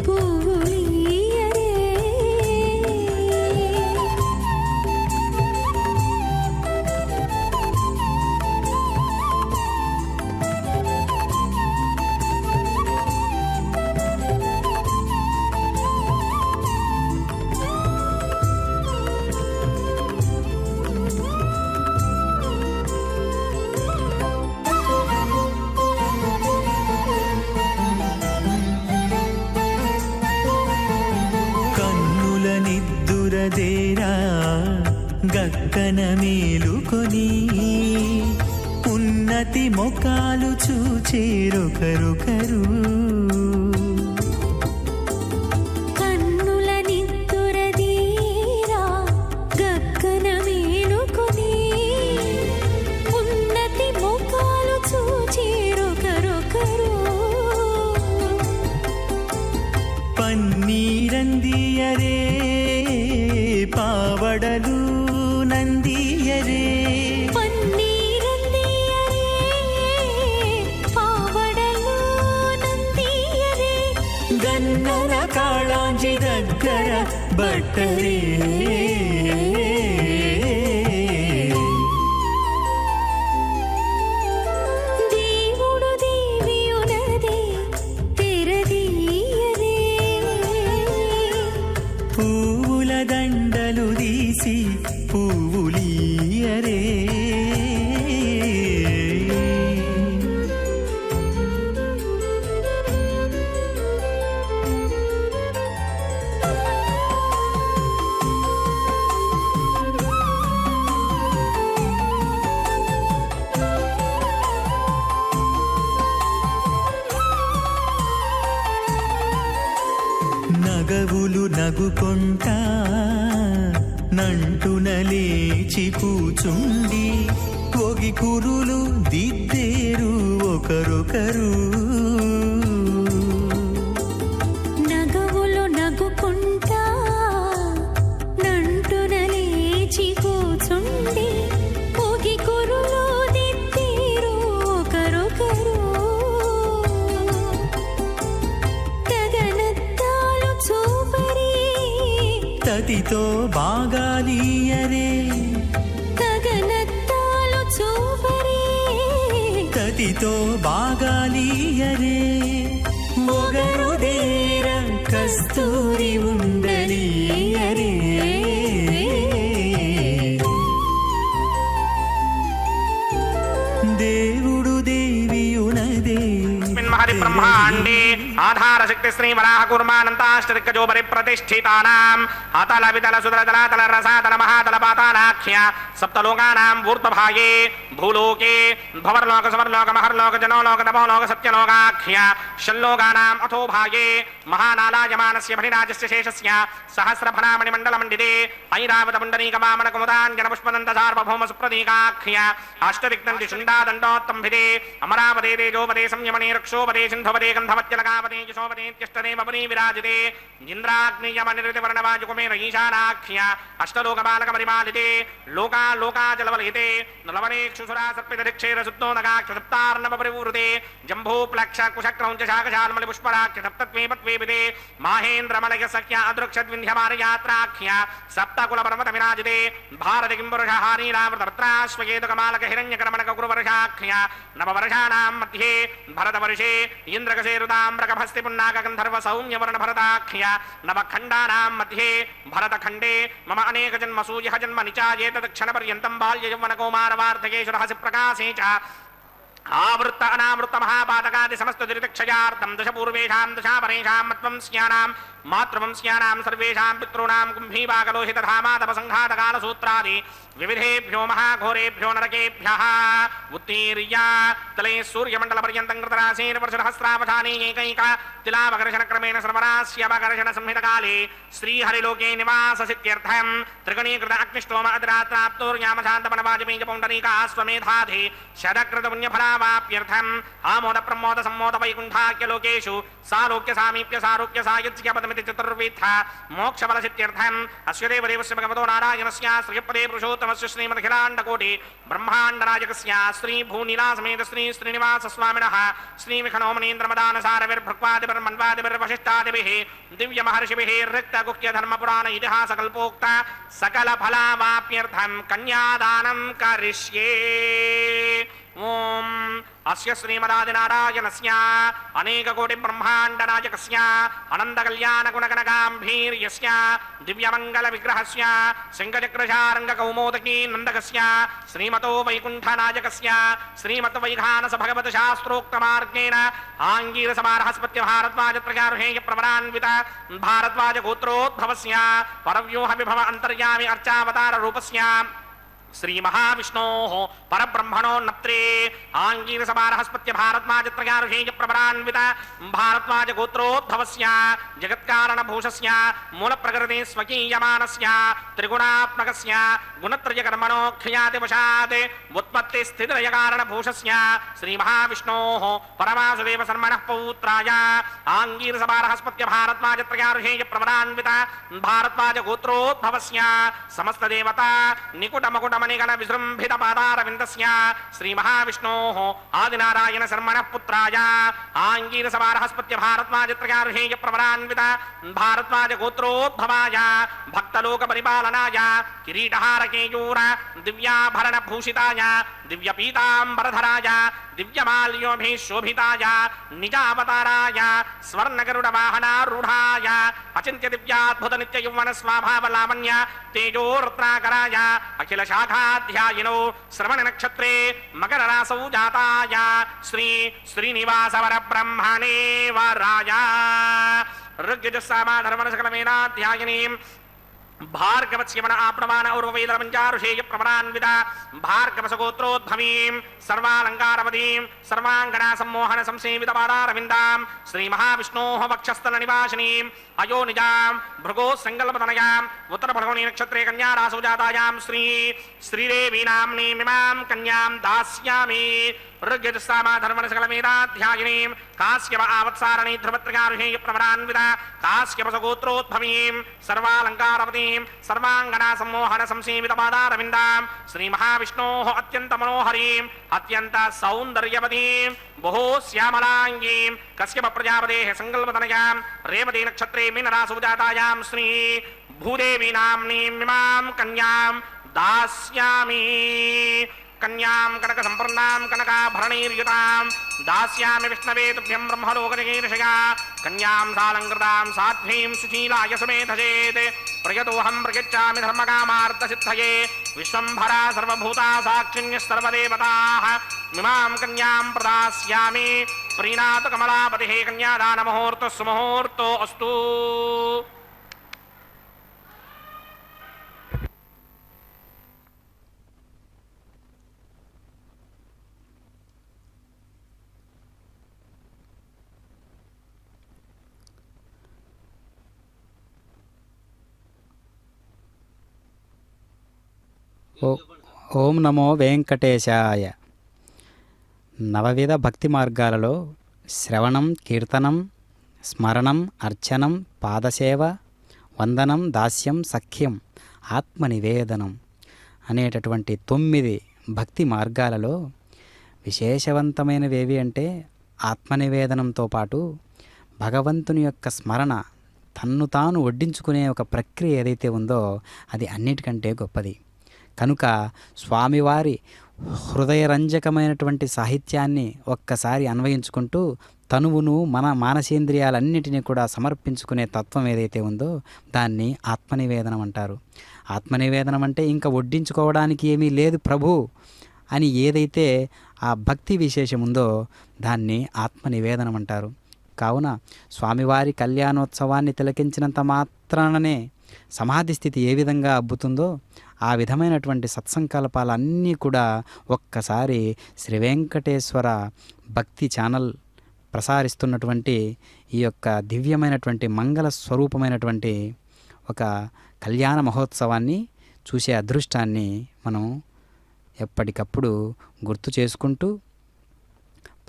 పువ్వులీయరే కన్నుల నిద్దురదేరా గక్కన మేలుకొని ఉన్నతి మొకాలు చూచేరొకరొకరు కన్నుల నిద్దురదీరా గక్కన మేలుకొని ఉన్నతి ముఖాలు చూచేరొకరొకరు పన్నీరందియరే పావడలు నందియరే పన్నీరందియరే పావడలు నందియరే గన్నర కాళాంజి దగ్గర బట్టరే దేవుడు దేవియునదే తెరదీయరే పువ్వుల దండలు తీసి పువ్వులీయరే నగవులు నగుకొంటా నంటున లేచి కూచుండి ఒగి కురులు దిద్దేరు ఒకరొకరు నగవులు నగుకుంటా నంటున లేచి కూచుండి పోగి కురులు దిద్దేరు ఒకరొకరు గగనత్తాలు చూపరి తతితో బాగాలీయరే గగనత్తాలు చూపరి తతితో బాగాలీయరే మొగరుదేర కస్తూరి ఉండలీయరే దేవుడు దేవియునదే మహది బ్రహ్మాండే ఆధార శక్తి శ్రీ వరాహ కూర్మానంతాష్టదిగ్గజో పరిప్రతిష్ఠితానాం అతల వితల సుదరతల తల రసాతల మహాతల పాతాళాఖ్య సప్తలోకానాం ఊర్ధ్వభాగే భూలోకే భవర్లోక సమర్లోక మహర్లోక జనోలోక తపోలోక సత్యలోకాఖ్య షల్లోకానాం అథో భాగే మహానాలాయమానస్య భణిరాజస్య శేషస్య సహస్రఫణామణి మండలమండితే ఐరావత పుండరీక వామన కుముదాంజన పుష్పదంత సార్వభౌమ సుప్రతీకాఖ్య అష్టదిగ్నంది శుండాదండోత్తంభిదే అమరావదే తేజోపదే సంయమనే రక్షోపదే సింధుపదే గంధవత్యలకాపదే యశోపదే త్యష్టదేమపదే విరాజితే ఇంద్రాగ్నియమనిరుతివర్ణవాజుకుమేర ఈశానాఖ్య అష్టలోకపాలక పరిపాలితే లోకా లోకాచలవలయితే నలవనేక్షుసురా సర్పితరిక్షేర సుత్తోనగాక్ష సప్తార్ణవ పరివృతే జంభూప్లక్ష కుశక్రౌంచ శాకశాల్మలి పుష్పరాఖ్య సప్తత్వేపత్వేపితే మాహేంద్రమలయ సఖ్య అదృక్షద్వింధ్యమారయాత్రాఖ్య సప్తకుల పర్వత విరాజితే భారతి కింపురుష హారీరావృతపత్రాశ్వకేతుకమాలక హిరణ్యకరమణక గురువర్షాఖ్య నవవర్షాణాం మధ్యే భరతవర్షే ఇంద్రకశేరుతామ్రకభస్తి పున్నాక గంధర్వ సౌమ్యవర్ణ భరతాఖ్య నవఖండానాం మధ్యే భరతఖండే మమ అనేక జన్మసూయ జన్మ నిచాయేత క్షణ పర్యంతం బాల్య యౌవన కౌమార వార్ధకేషు రహసి ప్రకాశే చ ఆవృత్త అనావృత్త మహాపాతకాది సమస్త దురితక్షయార్థం దశ పూర్వేషాం దశా పరేషాం మత్వంస్యానాం మాతృవంస్యానాం సర్వేషాం పితॄణాం కుంభీపాకలోహిత ధామాతప సంఘాతకాల సూత్రాది వివిధేభ్యో మహాఘోరేభ్యో నరకేభ్యః ఉత్తీర్య తలే సూర్యమండల పర్యంతం కృతరాశేన వర్షసహస్రావధానే ఏకైక తిలావకర్షణ క్రమేణ శ్రవరాస్యవకర్షణ సంహితకాలే శ్రీహరిలోకే నివాససిత్యర్థం త్రిగణీకృత అగ్నిష్టోమ అద్రాత్రాప్తోర్యామశాంతమనవాజపేయ పౌండరీకాశ్వమేధాధి శతకృత పుణ్యఫలావాప్యర్థం ఆమోద ప్రమోద సమ్మోద వైకుంఠాఖ్యలోకేషు సాలోక్య సామీప్య సారూక్య సాయుజ్య పదమితి చతుర్విధ మోక్షఫలసిత్యర్థం అస్య దేవదేవస్య భగవతో నారాయణస్య శ్రీపదే పురుషోత్తమస్య శ్రీమదఖిలాండకోటి బ్రహ్మాండనాయకస్య శ్రీ భూనీలాసమేత శ్రీ శ్రీనివాస స్వామినః శ్రీ విఖనోమనేంద్రమదానసారవిర్భక్వాదిభిర్వశిష్టాదిభిః దివ్య మహర్షిభిः రిక్త గుహ్య ధర్మపురాణ ఇతిహాస కల్పోక్త సకల ఫలావాప్యర్థం కన్యాదానం కరిష్యే ఓం అస్య శ్రీమదాదినారాయణస్య అనేక కోటి బ్రహ్మాండ నాయకస్య అనంత కళ్యాణ గుణగణగాంభీర్యస్య దివ్యమంగళ విగ్రహస్య శంఖచక్రశారంగ కౌమోదకీ నందకస్య శ్రీమతో వైకుంఠ నాయకస్య శ్రీమత్ వైఖానస భగవత శాస్త్రోక్త మార్గేణ ఆంగీరస బృహస్పత్య భారద్వాజ త్రయార్హేయ ప్రవరాన్విత భారద్వాజ గోత్రోద్భవస్య పరవ్యూహ విభవ అంతర్యామి అర్చావతార రూపస్య శ్రీ మహావిష్ణోః పరబ్రహ్మణో నప్త్రే ఆంగీరసమారహస్పత్య భారద్వాజత్రయార్హేయ ప్రవరాన్విత భారద్వాజ గోత్రోద్భవస్య జగత్కారణభూషస్య మూలప్రకృతి స్వకీయమానస్య త్రిగుణాత్మకస్య గుణత్రయకర్మణోఖ్యాతివశాత్ ఉత్పత్తి స్థితిలయకారణభూషస్య శ్రీ మహావిష్ణోః పరమాసుదేవ శర్మణః పౌత్రాయ ఆంగీరసమారహస్పత్య భారద్వాజత్రయార్హేయ ప్రవరాన్విత భారద్వాజ గోత్రోద్భవస్య సమస్తదేవతా నికుటమకుట మణిగణ విజృంభిత పాదారవిందస్య శ్రీ మహావిష్ణోః ఆదినారాయణ శర్మణః పుత్రాయ ఆంగీరసమారహస్పత్య భారద్వాజత్రయార్హేయ ప్రవరాన్విత భారద్వాజ గోత్రోద్భవాయ భక్తలోక పరిపాలనాయ కిరీటహారకేయూర దివ్యాభరణ భూషితాయ దివ్యపీతాంబరధరాయ దివ్యమాల్యోభిః శోభితాయ నిజావతారాయ స్వర్ణగరుడ వాహనారూఢాయ అచింత్య దివ్యాద్భుత నిత్య యౌవన స్వాభావ లావణ్య తేజోరత్నాకరాయ అఖిల శాఖాధ్యాయినో శ్రవణ నక్షత్రే మకర రాసౌ జాతాయ శ్రీ శ్రీనివాస వర బ్రహ్మణే వరాయ ఋగ్యజస్సామ ధర్మణ సకలమేనాధ్యాయినీం భార్గవస్యమన ఆప్నవాన ఔర్వవేదరమంచారుషేయ ప్రవరాన్విత భార్గవసగోత్రోద్భవీం సర్వాలంకారవదీం సర్వాంగనా సమ్మోహన సంసేవిత పాదారవిందాం శ్రీ మహావిష్ణోః వక్షస్థల నివాసినీం అయోనిజాం భృగో సంకల్పతనయాం ఉత్తర భృగోని నక్షత్రే కన్యా రాసౌ జాతాయాం శ్రీదేవీ నామ్నీమిమాం కన్యాం దాస్యామి ఋగ్యజుస్సామ ధర్మణ సకలమేధాధ్యాయినీం కాశ్యప ఆవత్సారణీ ధ్రువత్రకారుషేయ ప్రవరాన్విత కాశ్యపసగోత్రోద్భవీం సర్వాలంకారవతీం సర్వాంగనా సమ్మోహన సంసేవిత పాదారవిందాం శ్రీ మహావిష్ణోః అత్యంత మనోహరీం అత్యంత సౌందర్యవతీం బహో శ్యామలాంగీం కశ్యప ప్రజాపతేః సంకల్పతనయాం రేవతీ నక్షత్రే మీనరాసౌ జాతాయాం శ్రీ భూదేవీ నామ్నీమిమాం కన్యాం దాస్యామి కన్యాం కనక సంపన్నాం కనకాభరణైర్యుతాం దాస్యామి విష్ణవే తుభ్యం బ్రహ్మలోకజగీర్షయా కన్యాం సాలంకృతాం సాధ్వీం సుశీలాయ సమేధజేత్ ప్రయతోహం ప్రయచ్చామి ధర్మకామార్థసిద్ధయే విశ్వంభరా సర్వభూతా సాక్షిణ్యः సర్వదేవతాః మిమాం కన్యాం ప్రదాస్యామి ప్రీణాతు కమలాపతిః కన్యాదానముహూర్తः సుముహూర్తో అస్తు. ఓం నమో వెంకటేశాయ. నవవిధ భక్తి మార్గాలలో శ్రవణం, కీర్తనం, స్మరణం, అర్చనం, పాదసేవ, వందనం, దాస్యం, సఖ్యం, ఆత్మనివేదనం అనేటటువంటి 9 భక్తి మార్గాలలో విశేషవంతమైనవేవి అంటే ఆత్మనివేదనంతో పాటు భగవంతుని యొక్క స్మరణ, తన్ను తాను వడ్డించుకునే ఒక ప్రక్రియ ఏదైతే ఉందో అది అన్నిటికంటే గొప్పది. కనుక స్వామివారి హృదయరంజకమైనటువంటి సాహిత్యాన్ని ఒక్కసారి అన్వయించుకుంటూ తనువును మన మానసేంద్రియాలన్నిటినీ కూడా సమర్పించుకునే తత్వం ఏదైతే ఉందో దాన్ని ఆత్మనివేదనం అంటారు. ఆత్మనివేదనం అంటే ఇంకా వడ్డించుకోవడానికి ఏమీ లేదు ప్రభు అని ఏదైతే ఆ భక్తి విశేషం ఉందో దాన్ని ఆత్మనివేదనం అంటారు. కావున స్వామివారి కళ్యాణోత్సవాన్ని తిలకించినంత మాత్రాననే సమాధి స్థితి ఏ విధంగా అబ్బుతుందో ఆ విధమైనటువంటి సత్సంకల్పాలన్నీ కూడా ఒక్కసారి శ్రీ వెంకటేశ్వర భక్తి ఛానల్ ప్రసారిస్తున్నటువంటి ఈ యొక్క దివ్యమైనటువంటి మంగళ స్వరూపమైనటువంటి ఒక కళ్యాణ మహోత్సవాన్ని చూసే అదృష్టాన్ని మనం ఎప్పటికప్పుడు గుర్తు చేసుకుంటూ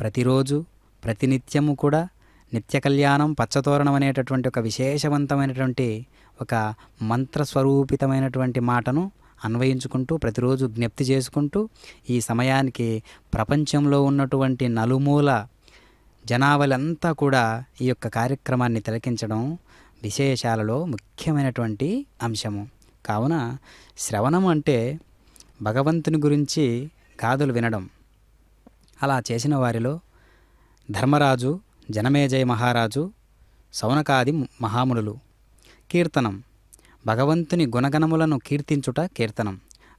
ప్రతిరోజు ప్రతినిత్యము కూడా నిత్య కళ్యాణం పచ్చతోరణం అనేటటువంటి ఒక విశేషవంతమైనటువంటి ఒక మంత్రస్వరూపితమైనటువంటి మాటను అన్వయించుకుంటూ ప్రతిరోజు జ్ఞప్తి చేసుకుంటూ ఈ సమయానికి ప్రపంచంలో ఉన్నటువంటి నలుమూల జనావళంతా కూడా ఈ యొక్క కార్యక్రమాన్ని తిలకించడం విశేషాలలో ముఖ్యమైనటువంటి అంశము. కావున శ్రవణం అంటే భగవంతుని గురించి గాథలు వినడం. అలా చేసిన వారిలో ధర్మరాజు, జనమేజయ మహారాజు, శౌనకాది మహామునులు. కీర్తనం భగవంతుని గుణగణములను కీర్తించుట కీర్తనం.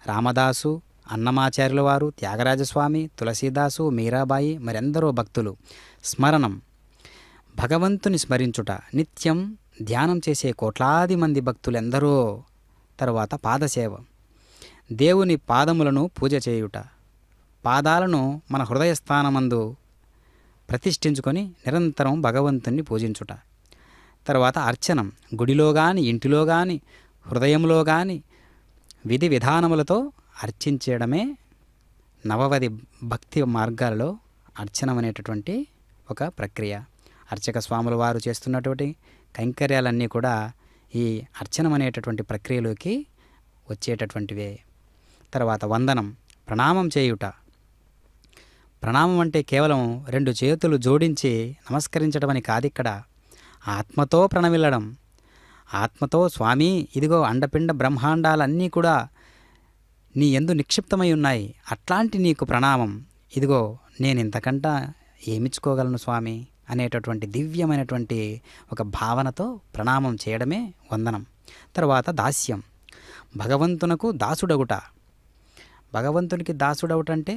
రామదాసు, అన్నమాచార్యుల వారు, త్యాగరాజస్వామి, తులసీదాసు, మీరాబాయి మరెందరో భక్తులు. స్మరణం భగవంతుని స్మరించుట, నిత్యం ధ్యానం చేసే కోట్లాది మంది భక్తులు ఎందరో. తరువాత పాదసేవ దేవుని పాదములను పూజ చేయుట, పాదాలను మన హృదయస్థానమందు ప్రతిష్ఠించుకొని నిరంతరం భగవంతుణ్ణి పూజించుట. తర్వాత అర్చనం గుడిలో కానీ ఇంటిలో కానీ హృదయంలో కానీ విధి విధానములతో అర్చించడమే నవవది భక్తి మార్గాలలో అర్చనం అనేటటువంటి ఒక ప్రక్రియ. అర్చక స్వాముల వారు చేస్తున్నటువంటి కైంకర్యాలన్నీ కూడా ఈ అర్చనం అనేటటువంటి ప్రక్రియలోకి వచ్చేటటువంటివే. తర్వాత వందనం ప్రణామం చేయుట. ప్రణామం అంటే కేవలం 2 చేతులు జోడించి నమస్కరించడం అని కాదు. ఇక్కడ ఆత్మతో ప్రణమిల్లడం. ఆత్మతో స్వామి ఇదిగో అండపిండ బ్రహ్మాండాలన్నీ కూడా నీ యందు నిక్షిప్తమై ఉన్నాయి, అట్లాంటి నీకు ప్రణామం, ఇదిగో నేను ఇంతకంట ఏమిచ్చుకోగలను స్వామి అనేటటువంటి దివ్యమైనటువంటి ఒక భావనతో ప్రణామం చేయడమే వందనం. తర్వాత దాస్యం భగవంతునకు దాసుడగుట. భగవంతునికి దాసుడవుట అంటే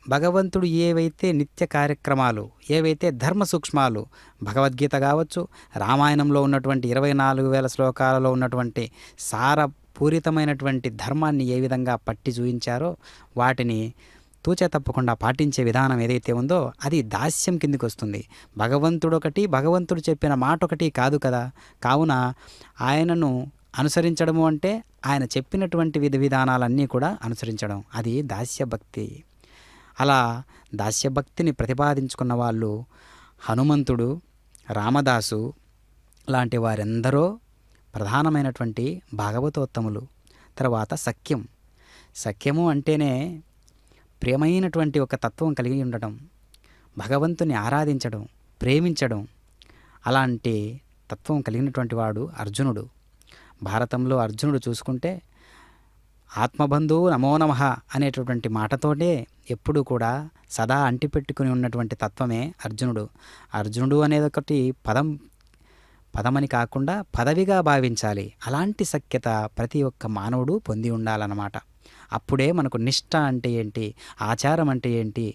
భగవంతుడు ఏవైతే నిత్య కార్యక్రమాలు, ఏవైతే ధర్మ సూక్ష్మాలు, భగవద్గీత కావచ్చు, రామాయణంలో ఉన్నటువంటి 24,000 శ్లోకాలలో ఉన్నటువంటి సారపూరితమైనటువంటి ధర్మాన్ని ఏ విధంగా పట్టి చూయించారో వాటిని తూచే తప్పకుండా పాటించే విధానం ఏదైతే ఉందో అది దాస్యం కిందికి వస్తుంది. భగవంతుడు చెప్పిన మాట ఒకటి కాదు కదా. కావున ఆయనను అనుసరించడము అంటే ఆయన చెప్పినటువంటి విధానాలన్నీ కూడా అనుసరించడం, అది దాస్యభక్తి. అలా దాస్యభక్తిని ప్రతిపాదించుకున్న వాళ్ళు హనుమంతుడు, రామదాసు లాంటి వారెందరో ప్రధానమైనటువంటి భాగవతోత్తములు. తర్వాత సఖ్యము అంటేనే ప్రియమైనటువంటి ఒక తత్వం కలిగి ఉండటం, భగవంతుని ఆరాధించడం, ప్రేమించడం. అలాంటి తత్వం కలిగినటువంటి వాడు అర్జునుడు. భారతంలో అర్జునుడు చూసుకుంటే ఆత్మబంధువు నమో నమః అనేటటువంటి మాటతోనే ఎప్పుడూ కూడా సదా అంటిపెట్టుకుని ఉన్నటువంటి తత్వమే అర్జునుడు అనేది ఒకటి పదమని కాకుండా పదవిగా భావించాలి. అలాంటి సఖ్యత ప్రతి ఒక్క మానవుడు పొంది ఉండాలన్నమాట. అప్పుడే మనకు నిష్ఠ అంటే ఏంటి, ఆచారం అంటే ఏంటి,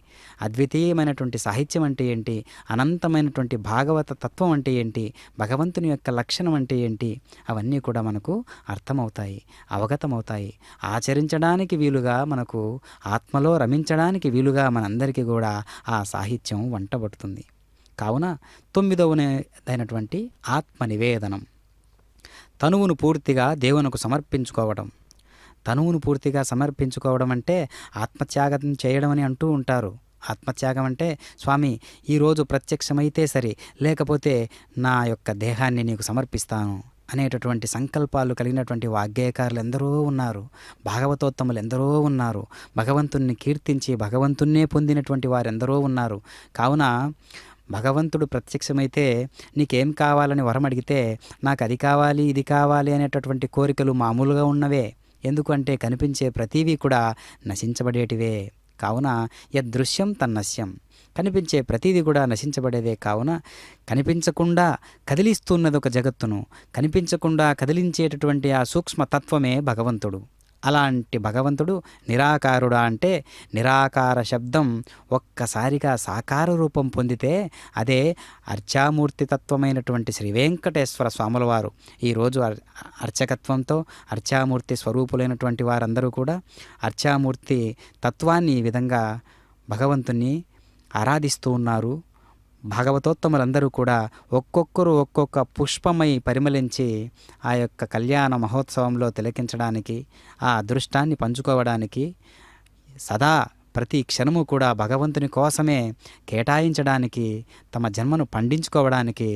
అద్వితీయమైనటువంటి సాహిత్యం అంటే ఏంటి, అనంతమైనటువంటి భాగవత తత్వం అంటే ఏంటి, భగవంతుని యొక్క లక్షణం అంటే ఏంటి, అవన్నీ కూడా మనకు అర్థమవుతాయి, అవగతమవుతాయి. ఆచరించడానికి వీలుగా, మనకు ఆత్మలో రమించడానికి వీలుగా మనందరికీ కూడా ఆ సాహిత్యం వంటబడుతుంది. కావున 9వదైనటువంటి ఆత్మ నివేదనం, తనువును పూర్తిగా దేవునికి సమర్పించుకోవడం. తనువును పూర్తిగా సమర్పించుకోవడం అంటే ఆత్మత్యాగం చేయడం అని అంటూ ఉంటారు. ఆత్మత్యాగం అంటే స్వామి ఈరోజు ప్రత్యక్షమైతే సరే, లేకపోతే నా యొక్క దేహాన్ని నీకు సమర్పిస్తాను అనేటటువంటి సంకల్పాలు కలిగినటువంటి వాగ్గేయకారులు ఎందరో ఉన్నారు, భాగవతోత్తములు ఎందరో ఉన్నారు, భగవంతుణ్ణి కీర్తించి భగవంతున్నే పొందినటువంటి వారెందరో ఉన్నారు. కావున భగవంతుడు ప్రత్యక్షమైతే నీకేం కావాలని వరం అడిగితే నాకు అది కావాలి ఇది కావాలి అనేటటువంటి కోరికలు మామూలుగా ఉన్నవే. ఎందుకంటే కనిపించే ప్రతివీ కూడా నశించబడేటివే. కావున యదృశ్యం తన్నశ్యం, కనిపించే ప్రతిదీ కూడా నశించబడేదే. కావున కనిపించకుండా కదిలిస్తున్నది ఒక జగత్తును, కనిపించకుండా కదిలించేటటువంటి ఆ సూక్ష్మతత్వమే భగవంతుడు. అలాంటి భగవంతుడు నిరాకారుడా అంటే నిరాకార శబ్దం ఒక్కసారిగా సాకార రూపం పొందితే అదే అర్చామూర్తి తత్వమైనటువంటి శ్రీ వెంకటేశ్వర స్వాముల వారు ఈరోజు అర్చకత్వంతో అర్చామూర్తి స్వరూపులైనటువంటి వారందరూ కూడా అర్చామూర్తి తత్వాన్ని ఈ విధంగా భగవంతుణ్ణి ఆరాధిస్తూ ఉన్నారు. భాగవతోత్తములందరూ కూడా ఒక్కొక్కరు ఒక్కొక్క పుష్పమై పరిమళించి ఆ యొక్క కళ్యాణ మహోత్సవంలో తిలకించడానికి, ఆ అదృష్టాన్ని పంచుకోవడానికి, సదా ప్రతి క్షణము కూడా భగవంతుని కోసమే కేటాయించడానికి, తమ జన్మను పండించుకోవడానికి,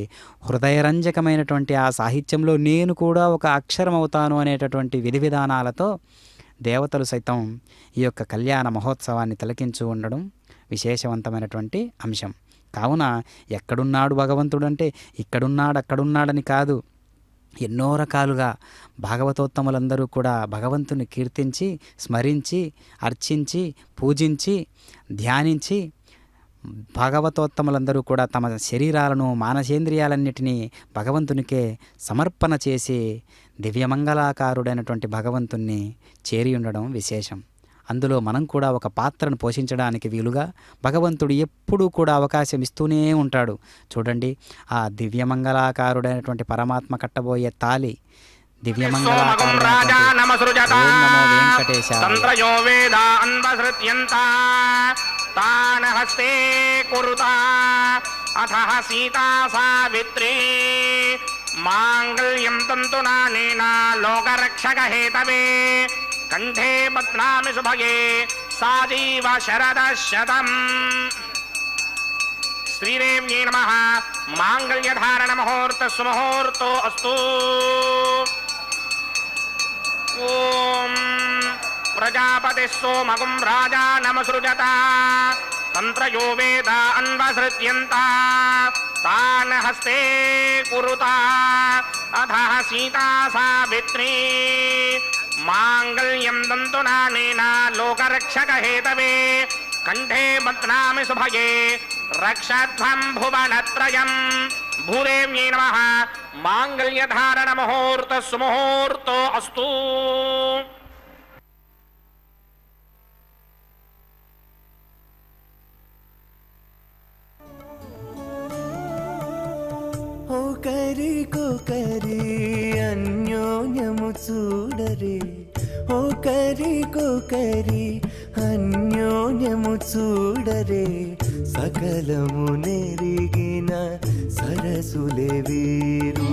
హృదయరంజకమైనటువంటి ఆ సాహిత్యంలో నేను కూడా ఒక అక్షరం అవుతాను అనేటటువంటి విధి విధానాలతో దేవతలు సైతం ఈ యొక్క కళ్యాణ మహోత్సవాన్ని తిలకించు ఉండడం విశేషవంతమైనటువంటి అంశం. కావున ఎక్కడున్నాడు భగవంతుడు అంటే ఇక్కడున్నాడు అక్కడున్నాడని కాదు, ఎన్నో రకాలుగా భాగవతోత్తములందరూ కూడా భగవంతుని కీర్తించి, స్మరించి, అర్చించి, పూజించి, ధ్యానించి, భాగవతోత్తములందరూ కూడా తమ శరీరాలను మానసేంద్రియాలన్నిటినీ భగవంతునికే సమర్పణ చేసి దివ్యమంగళాకారుడైనటువంటి భగవంతుణ్ణి చేరి ఉండడం విశేషం. అందులో మనం కూడా ఒక పాత్రను పోషించడానికి వీలుగా భగవంతుడు ఎప్పుడూ కూడా అవకాశం ఇస్తూనే ఉంటాడు. చూడండి, ఆ దివ్యమంగళాకారుడైనటువంటి పరమాత్మ కట్టబోయే తాలి హస్తే కురుతా అథః సీతా సావిత్రీ మాంగళ్యం తంతునానేన లోకరక్షక హేతవే కంఠే బధ్నామి శుభగే సాజీవ శరదశతం. శ్రీదేవ్యై నమః. మాంగళ్యధారణ ముహూర్త సుముహూర్తో అస్తు. ఓం ప్రజాపతి సోమగుం రాజానమసృజత తంత్రయో వేద అన్వసృత్యంత తాన్ హస్తే కురుతా అథః సీతా సావిత్రీ మాంగళ్యం దంతునానేన లోకరక్షక హేతవే కంఠే బధ్నామి శుభగే రక్షధ్వం భువనత్రయం. భూదేవ్యై నమః. మాంగళ్యధారణ ముహూర్త సుముహూర్తో అస్తు. అన్యోన్యము చూడరే ఒకరికొకరి అన్యోన్యము చూడరే సకలము నెరిగిన సరసులే వీరు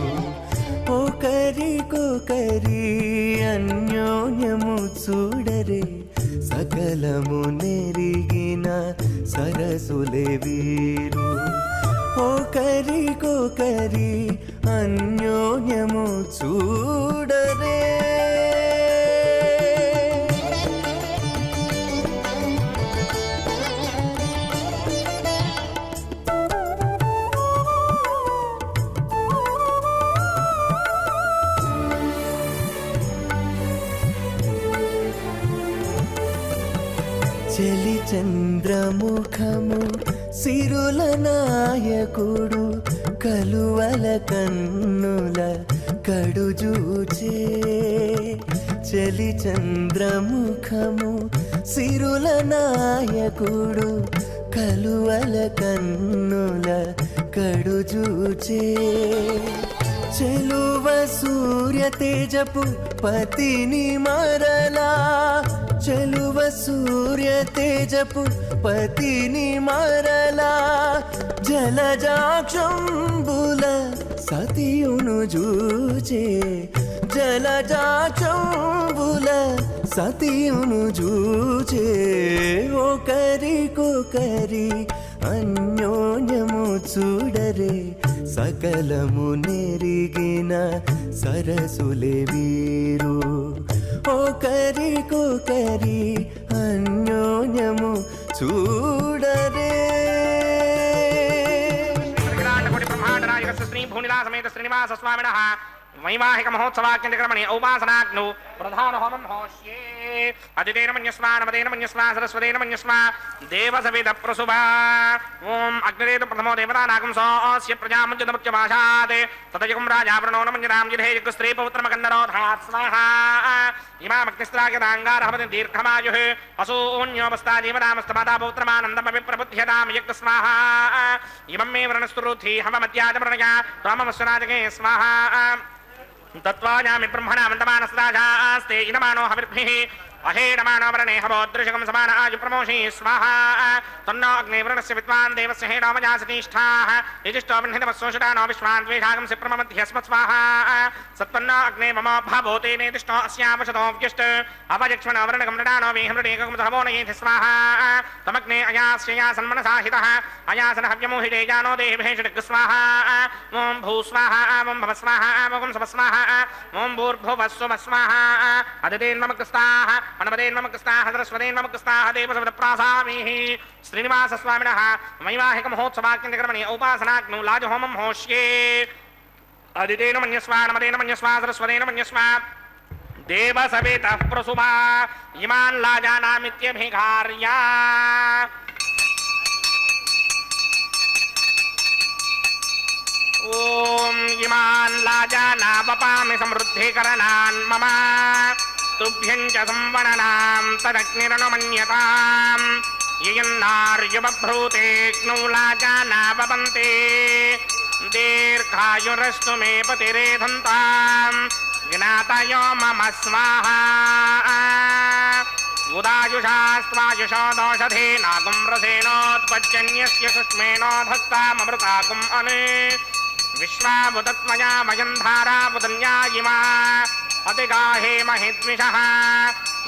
ఒకరికొకరి అన్యోన్యము చూడరే సకలము నెరిగిన సరసులే వీరు ఒకరికొకరి అన్యోన్యము చూడరే చెలి చంద్రముఖము సిరుల నాయకుడు కలువల కన్నుల కడుజూచే చెలి చంద్రముఖము సిరుల నాయకుడు కలువల కన్నుల కడుజూచే చెలువ సూర్య తేజపు పతిని మరలా చెలువ సూర్య తేజపు పతిని మరలా జలజాక్షంబుల సతియును జూచే జలజాక్షంబుల సతియును జూచే ఒకరికొకరి అన్యోన్యము చూడరే సకలము నెరిగిన సరసులే వీరు ఒకరికొకరి అన్యోన్యము చూడరే విరాటకోటి బ్రహ్మాండ నాయకస్య శ్రీ భూనిలా సమేత శ్రీనివాస స్వామినః వైవాహిక మహోత్సవాఖ్యంతక్రమణి ఔపాసనాగ్నౌ ప్రధాన హోమం హోష్యే అదితేన మన్యస్వా నమదేన మన్యస్వా సరస్వతేన మన్యస్వా దేవసవిద ప్రసుభా ఓం అగ్నిరేతు ప్రథమో దేవతానాగం సోస్య ప్రజాముజ్జతముచ్యమాశాత్ తదయుగం రాజావృణో నమన్యతాం జిధేయుగ స్త్రీ పౌత్రమకన్నరోధాత్ స్వాహా ఇమామగ్నిస్త్రాగదాంగారహమతి దీర్ఘమాయుః అసూన్యోపస్థా జీవనామస్తమాతా పౌత్రమానందమపి ప్రబుధ్యతాం యజ్ఞ స్వాహా ఇమం మే వృణస్తురుద్ధి హమమత్యాజమృణయ రామమస్వరాజకే స్వాహా తత్వాయామి బ్రహ్మణామంతమానస్రాజాస్తే ఇనమానో హవిర్భిః అహేడమానో వరణే హవోదృశకం సమాన ఆయు ప్రమోషి స్వాహా తన్నో అగ్నివృణస్య విద్వాన్ దేవస్య హేడోమజాసతీష్ఠాః యజిష్టో విన్హితమస్సోషడానో విశ్వాన్ ద్వేషాగంసి ప్రమమధ్యస్మత్ స్వాహా సత్పన్నో అగ్నే మమ భాభోతే నేతిష్టో అస్యావశతో వ్యుష్ట అవజక్ష్మణ వరణగం నడానో వేహమృడేకం సహవో నయేతి స్వాహా తమగ్నే అయాస్యయా సన్మనసాహితః అయాసన హవ్యమోహిడే జానో దేహేషడగ్ స్వాహా ఓం భూ స్వాహా ఓం భవ స్వాహా ఓం సవ స్వాహా ఓం భూర్భువస్సువ స్వాహా అదితేన్మమకస్తాః అనమదేన్మమకస్తాః సరస్వతేన్మమకస్తాః దేవసవిదప్రాసామిః శ్రీనివాసస్వామినः వైవాహిక మహోత్సవాఖ్యంతక్రమణి ఔపాసనాగ్నౌ లాజహోమం హోష్యే అదితేన మన్యస్వా నమదేన మన్యస్వా సరస్వతేన మన్యస్వా దేవసవితః ప్రసుభా ఇమాన్ లాజానామిత్యభిఘార్య ఓం ఇమాన్ లాజానావపామి సమృద్ధికరణాన్ మమ తుభ్యం చ సంవననాం తదగ్నిరనుమన్యతాం యయన్నార్యుబభ్రూతేగ్నౌ లాజానావపంతే దీర్ఘాయురస్తు మే పతిరేధంతాం జ్ఞాతయో మమ స్వాహా ఉదాయుషాస్వాయుషో దోషధే నాగం రసేనోత్పజ్జన్యస్య సుష్మేనోధస్తామృతాకుం అనే విశ్వాబుతత్మయామయం ధారాబుదన్యా ఇమా అతిగాహే మహిద్విషః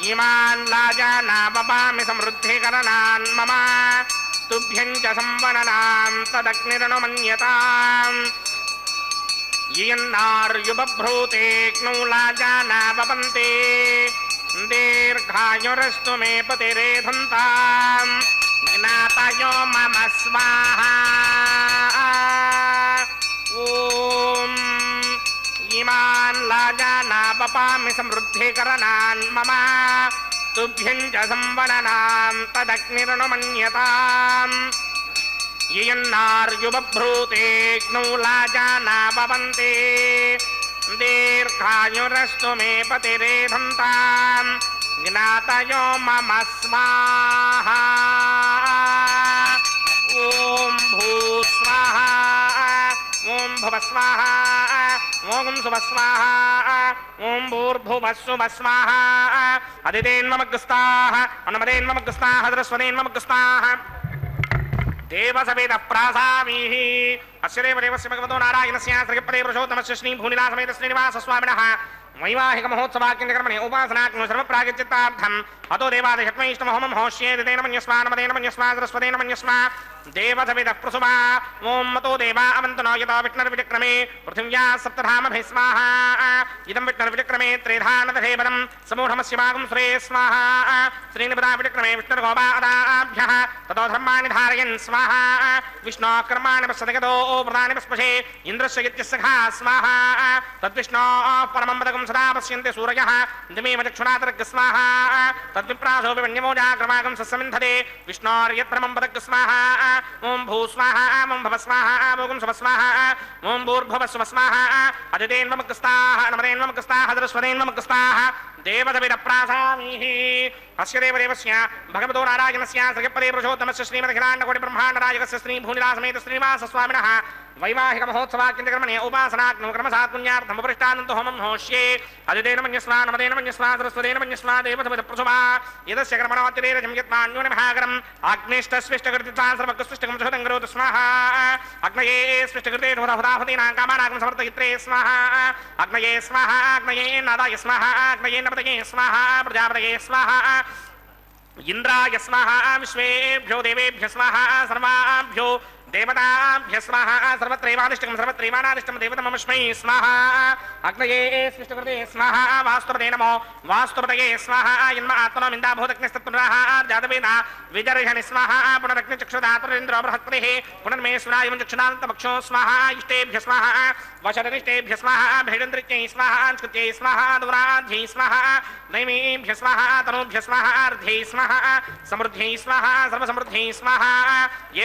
ఇమాన్ లాజానావపామి సమృద్ధికరణాన్ మమ తుభ్యం చ సంవననాం తదగ్నిరనుమన్యతాం యయన్నార్యుబభ్రూతేగ్నౌ లాజానావపంతే దీర్ఘాయురస్తు మే పతిరేధంతాం జ్ఞాతయో మమ స్వాహా ఓం ఇమాన్ లాజానావపామి సమృద్ధికరణాన్ మమ తుభ్యం చ సంవననాం తదగ్నిరనుమన్యతాం యయన్నార్యుబభ్రూతేగ్నౌ లాజానావపంతే దీర్ఘాయురస్తు మే పతిరేధంతాం జ్ఞాతయో మమ స్వాహా ఓం భూ స్వాహా ఓం భవ స్వాహా ఓం సుభస్వాహ ఓం భూర్భువస్సుభస్వాహ అదితేన్మమగ్రస్తాః అనుమదేన్మమగ్రస్తాః సరస్వతేన్మమగ్రస్తాః దేవసవేద ప్రాసామీః అస్య దేవదేవస్య భగవతో నారాయణస్య శ్రీపదే పురుషోత్తమస్య శ్రీ భూనిలాసమేత శ్రీనివాస స్వామినః వైవాహిక మహోత్సవాక్యంకర్మణి ఉపాసనాగ్ను సర్వప్రాగచిత్తార్థం అతో దేవాదిషట్మైష్టమహోమం హోష్యేదేన మన్యస్మా నమదేన మన్యస్మా సరస్వతేన మన్యస్మా దేవసవిద ప్రసుమా ఓం మతో దేవా అవంతనో యతో విష్ణుర్విచక్రమే పృథివ్యా సప్తధామభిः స్వాహా ఇదం విష్ణుర్విచక్రమే త్రిధానదధేవనం సమూఢమస్య భాగం శ్రే స్వాహా శ్రీనిపదా విచక్రమే విష్ణుర్గోపాదాభ్యः తతో ధర్మాణి ధారయన్ స్వాహా విష్ణో కర్మాణి పశ్యతగతో ప్రధాని పస్పశే ఇంద్రస్య ఇత్యస్సఖా స్వాహా తద్విష్ణో పరమం పదకం సదా పశ్యంతి సూరయः దిమేవ చక్షుణాతర్గ స్వాహా తద్విప్రాసో వివన్యమోజాగ్రమాగం సస్సమింధతే విష్ణోర్యత్పరమం పదక స్వాహా ఓం భూ స్వాహ ఓం భవ స్వాహ ఓం శుభ స్వాహ ఓం భూర్భువ శుభ స్వాహ అదితేన్మమగ్రస్తాః నమదేన్మమగ్రస్తాః సరస్వతేన్మమగ్రస్తాః దేవసవిద ప్రాసామీః అస్య దేవదేవస్య భగవతో నారాయణస్య శ్రీపదే పురుషోత్తమస్య శ్రీమదఖిలాండకోటి బ్రహ్మాండనాయకస్య శ్రీ భూనిలాసమేత శ్రీనివాస స్వామినః వైవాహిక మహోత్సవాక్యంకర్మణి ఉపాసనాగ్ను క్రమసాత్పుణ్యార్థం ఉపరిష్టానంత హోమం హోష్యే అదితేన మన్యస్వా నమదేన మన్యస్వా సరస్వతేన మన్యస్వా దేవసవిద ప్రసుమా యదస్య కర్మణోతిరేరజం యత్మాన్యోని మహాగరం అగ్నిష్టస్విష్టకృతిత్వా సర్వకృష్టికం సుహృతం కరోతు స్వాహా అగ్నయే స్విష్టకృతే హుదాహుదీనాం కామానాగం సమర్థయిత్రే స్వాహా అగ్నయే స్వాహా అగ్నయే నాదాయ స్వాహా అగ్నయే నపతయే స్వాహా ప్రజాపతయే స్వాహా ఇంద్రాయ స్వాహా విశ్వేభ్యో దేవేభ్య స్వాహా సర్వాభ్యో దేవతాభ్య స్వాహా సర్వత్రైవాదిష్టకం సర్వత్రైవానాదిష్టం దేవతమస్మై స్వాహా అగ్నయే స్విష్టకృతే స్వాహా వాస్తుపతే నమో వాస్తుపతయే స్వాహా యన్మ ఆత్మనో మిందాభూతగ్నిస్తత్పురాః జాతవేద విజర్హణి స్వాహా పునరగ్నిచక్షుదాతరేంద్రో బృహస్పతిః పునర్మేశ్వరాయ చక్షుదాంతమక్షో స్వాహా ఇష్టేభ్య స్వాహా వశదనిష్టేభ్య స్వాహా భేడంత్రిత్యై స్వాహా అంస్కృత్యై స్వాహా దురాధ్యై స్వాహా నైమేభ్య స్వాహా తనూభ్య స్వాహా అర్ధ్యై స్వాహా సమృద్ధ్యై స్వాహా సర్వసమృద్ధ్యై స్వాహా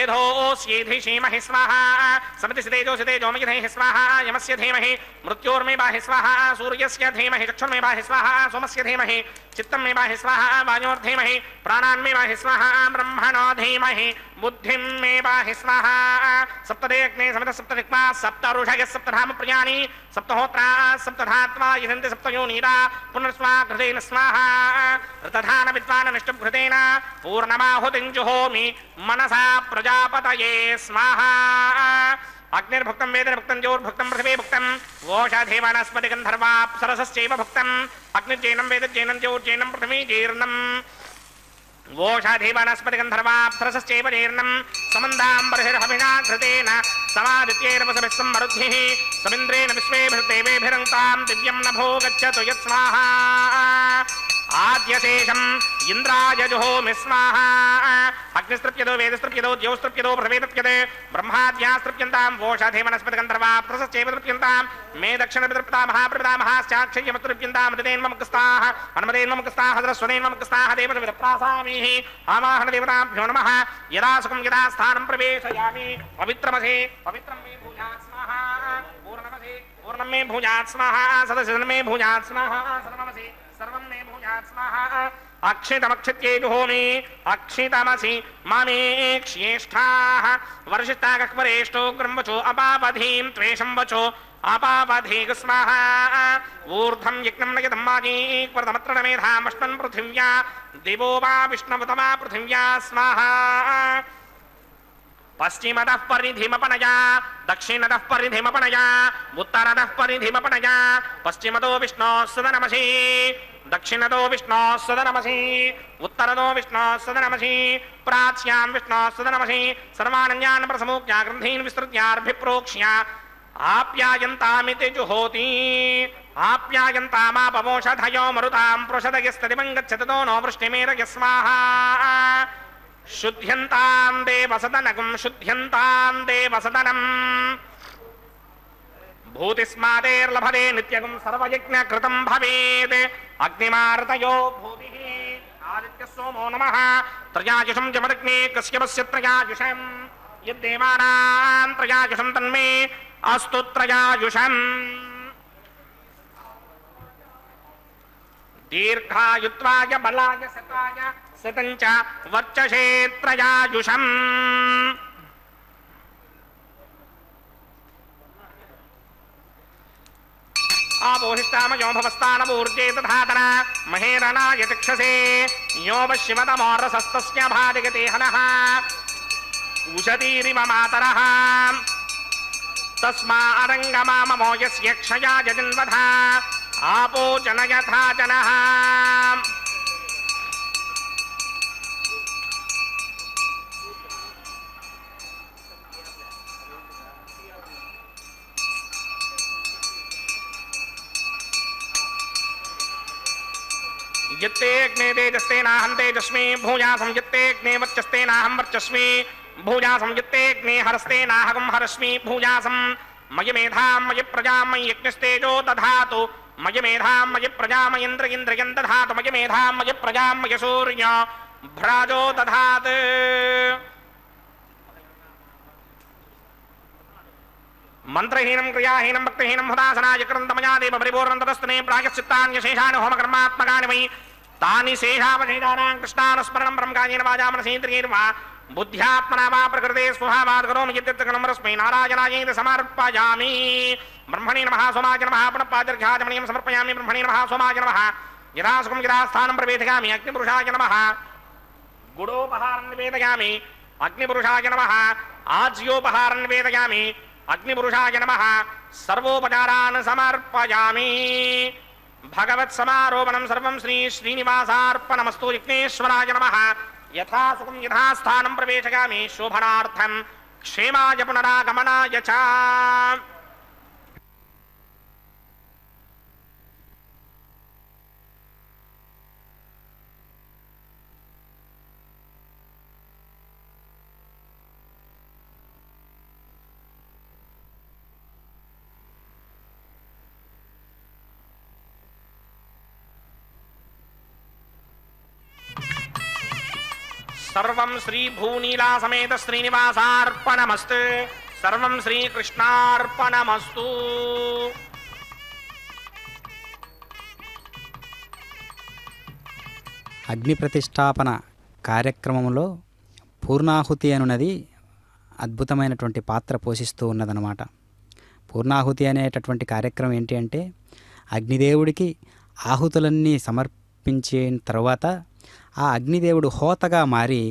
ఏధోస్యేధి శ్రీమహి స్వాహా సమతి సితేజో సితేజోమయధేః స్వాహా యమస్య ధీమహి మృత్యోర్మే బాహి స్వాహా సూర్యస్య ధీమహి చక్షుర్మే బాహి స్వాహా సోమస్య ధీమహి చిత్తం మే బాహి స్వాహా వాయోర్ధీమహి ప్రాణాన్మే బాహి స్వాహా బ్రహ్మణో ధీమహి బుద్ధిం మే బాహి స్వాహా సప్తదే అగ్నే సమత సప్తదిక్మా సప్త ఋషయ సప్తధామ ప్రియాణి సప్తహోత్రా సప్తధాత్వా యజంతి సప్తయోనీరా పునర్స్వాఘృతేన స్వాహా ఋతధాన విద్వాన నిష్ఠుభృతేన పూర్ణమాహుతిం జుహోమి మనసా ప్రజాపతయే స్వాహా అగ్నిర్భుక్తం వేదర్భుక్తం జ్యోర్భుక్తం పృథివీ భుక్తం ఓషధే వనస్పతి గంధర్వాప్సరసశ్చైవ భుక్తం అగ్నిర్జైనం వేదజ్జైనం జ్యోర్జైనం పృథివీ జీర్ణం ఓషధే వనస్పతి గంధర్వాప్సరసశ్చైవ జీర్ణం సమందాంబర్హిర్హవినాఘృతేన సమాదిత్యేరవసభిः సంమరుద్భిः సమింద్రేణ విశ్వేభిర్దేవేభిరంతాం దివ్యం నభో గచ్చతు యత్స్వాహా ఆద్యశేషం ఇంద్రాయ జుహోమి స్వాహా అగ్నిస్తృప్యదో వేదస్తృప్యదో జ్యోస్తృప్యదో పృథివీతృప్యతే బ్రహ్మాద్యాస్తృప్యంతాం ఓషధే వనస్పతి గంధర్వాప్సరసశ్చైవ తృప్యంతాం మే దక్షిణపితృప్తా మహాప్రపితామహాశ్చాక్షయ్యమతృప్యంతాం హృదేన్మముఖస్తాః హనుమదేన్మముఖస్తాః సరస్వతేన్మముఖస్తాః దేవసవిద ప్రాసామీః ఆవాహన దేవతాభ్యో నమః యదా సుఖం యదా స్థానం ప్రవేశయామి పవిత్రమసే పవిత్రం మే భూయాత్ స్వాహా పూర్ణమసే పూర్ణం మే భూయాత్ స్వాహా సదశిదం మే భూయాత్ స్వాహా సర్వమసే సర్వం మే భూయాత్ స్వాహా అక్షితమక్షిత్యే జుహోమి అక్షితమసి మామేక్ష్యేష్ఠాః వర్షితాగక్వరేష్టో గ్రంవచో అపాపధీం త్వేషం వచో అపాపధీగ స్వాహా ఊర్ధ్వం యజ్ఞం నయతం మాజీక్వరతమత్ర మేధామష్మన్ పృథివ్యా దివో వా విష్ణువతమా పృథివ్యా స్వాహా పశ్చిమదః పరిధిమపనయా దక్షిణదః పరిధిమపనయా ఉత్తరదః పరిధిమపనయా పశ్చిమదో విష్ణోః సదనమసి దక్షిణదో విష్ణోః సదనమసి ఉత్తరదో విష్ణోః సదనమసి ప్రాచ్యాం విష్ణోః సదనమసి సర్వాణన్యాన్ ప్రసమూఖ్య గ్రంథీన్ విస్తృత్యార్భిప్రోక్ష్య ఆప్యాయంతామితి జుహోతి ఆప్యాయంతామాపమోషధయో మరుతాం పృషదయస్తదివం గచ్చతతో నో వృష్టిమేరయ స్వాహా శుద్ధ్యంతాం దేవసదనగం శుద్ధ్యంతాం దేవసదనం భూతిస్మాదేర్లభతే నిత్యగం సర్వయజ్ఞ కృతం భవేత్ అగ్నిమారతయో భూతిః ఆదిత్య సోమో నమః త్రయాయుషం జమదగ్నే కశ్యపస్య త్రయాయుషం యద్దేవానాం త్రయాయుషం తన్మే అస్తు త్రయాయుషం దీర్ఘాయుత్వాయ బలాయ శతాయ శతంచ వర్చసే త్రయాయుషం ఆపోహిష్టామయో భవస్థానమూర్జే తథాతన మహేరణాయ చక్షసే యో పశ్చిమతమోరసస్తస్య భాదిగతే హనః ఉషతీరివ మాతరః తస్మారంగమామమో యస్య క్షయాయ జన్వథ ఆపో జనయథా జనః यत्तेऽग्ने तेजस्तेनाहं तेजस्मि भूयासं यत्तेऽग्ने वर्चस्तेनाहं वर्चस्मि भूयासं यत्तेऽग्ने हरस्तेनाहं हरस्मि भूयासं मयि मेधां मयि प्रजां मयि यज्ञस्तेजो दधातु मयि मेधां मयि प्रजां मयि इन्द्रियं दधातु मयि मेधां मयि प्रजां मयि सूर्य भ्राजो दधातु मंत्रहीनं क्रियाहीनं भक्तिहीनं हुदासनाय कृन्तमया देव परिपूर्णतस्तने प्रायश्चित्तान्यशेषानि होमकर्मात्मकानि वै तानि शेषावशेषाणां कृष्णानुस्मरणं ब्रह्मकायेन वाचा मनसेन्द्रियैर्वा बुद्ध्यात्मना वा प्रकृते स्वभावात् करोमि यद्यत्कलं रस्मै नारायणायेति समर्पयामि ब्रह्मणे नमः सोमाय नमः पुनः पादर्घ्याचमनीयं समर्पयामि ब्रह्मणे नमः सोमाय नमः यदा सुखं यदा स्थानं प्रवेशयामि अग्निपुरुषाय नमः गुडोपहारं निवेदयामि अग्निपुरुषाय नमः आज्योपहारं निवेदयामि अग्निपुरुषाय नमः सर्वोपचारान् समर्पयामि भगवत्समारोपणं सर्वं श्री श्रीनिवासार्पणमस्तु विघ्नेश्वराय नमः यथा सुखं यथा स्थानं प्रवेशयामि शोभनार्थं क्षेमाय पुनरागमनाय च सर्वं श्री भूनीला समेत श्रीनिवासार्पणमस्तु सर्वं श्रीकृष्णार्पणमस्तु అగ్ని ప్రతిష్టాపన కార్యక్రమంలో పూర్ణాహుతి అనున్నది అద్భుతమైనటువంటి పాత్ర పోషిస్తూ ఉన్నదన్నమాట. పూర్ణాహుతి అనేటటువంటి కార్యక్రమం ఏంటి అంటే అగ్నిదేవుడికి ఆహుతులన్నీ సమర్పించిన తర్వాత ఆ అగ్నిదేవుడు హోతగా మారి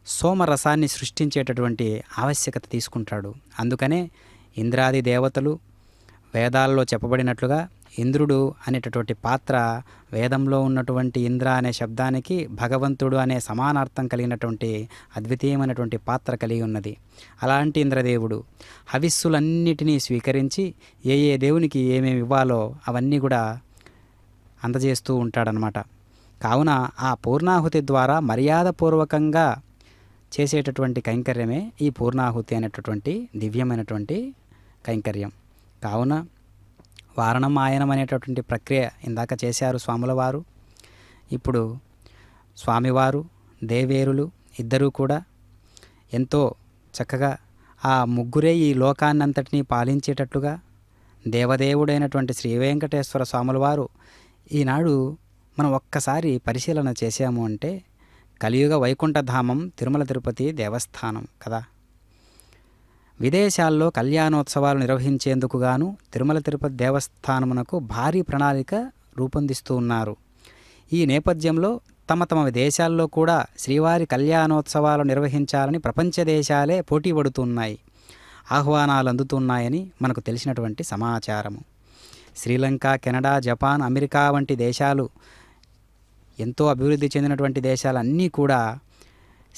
సోమరసాన్ని సృష్టించేటటువంటి ఆవశ్యకత తీసుకుంటాడు. అందుకనే ఇంద్రాది దేవతలు వేదాల్లో చెప్పబడినట్లుగా ఇంద్రుడు అనేటటువంటి పాత్ర వేదంలో ఉన్నటువంటి ఇంద్ర అనే శబ్దానికి భగవంతుడు అనే సమానార్థం కలిగినటువంటి అద్వితీయమైనటువంటి పాత్ర కలిగి ఉన్నది. అలాంటి ఇంద్రదేవుడు హవిస్సులన్నిటినీ స్వీకరించి ఏ ఏ దేవునికి ఏమేమి ఇవ్వాలో అవన్నీ కూడా అందజేస్తూ ఉంటాడనమాట. కావున ఆ పూర్ణాహుతి ద్వారా మర్యాదపూర్వకంగా చేసేటటువంటి కైంకర్యమే ఈ పూర్ణాహుతి అనేటటువంటి దివ్యమైనటువంటి కైంకర్యం. కావున వారణం ఆయనం అనేటటువంటి ప్రక్రియ ఇందాక చేశారు స్వాముల వారు. ఇప్పుడు స్వామివారు దేవేరులు ఇద్దరూ కూడా ఎంతో చక్కగా ఆ ముగ్గురే ఈ లోకాన్నంతటినీ పాలించేటట్లుగా దేవదేవుడైనటువంటి శ్రీ వెంకటేశ్వర స్వాముల వారు ఈనాడు మనం ఒక్కసారి పరిశీలన చేశాము అంటే కలియుగ వైకుంఠధామం తిరుమల తిరుపతి దేవస్థానం కదా. విదేశాల్లో కళ్యాణోత్సవాలు నిర్వహించేందుకు గాను తిరుమల తిరుపతి దేవస్థానమునకు భారీ ప్రణాళిక రూపొందిస్తూ ఉన్నారు. ఈ నేపథ్యంలో తమ తమ దేశాల్లో కూడా శ్రీవారి కళ్యాణోత్సవాలు నిర్వహించాలని ప్రపంచ దేశాలే పోటీ పడుతున్నాయి, ఆహ్వానాలు అందుతున్నాయని మనకు తెలిసినటువంటి సమాచారము. శ్రీలంక, కెనడా, జపాన్, అమెరికా వంటి దేశాలు ఎంతో అభివృద్ధి చెందినటువంటి దేశాలన్నీ కూడా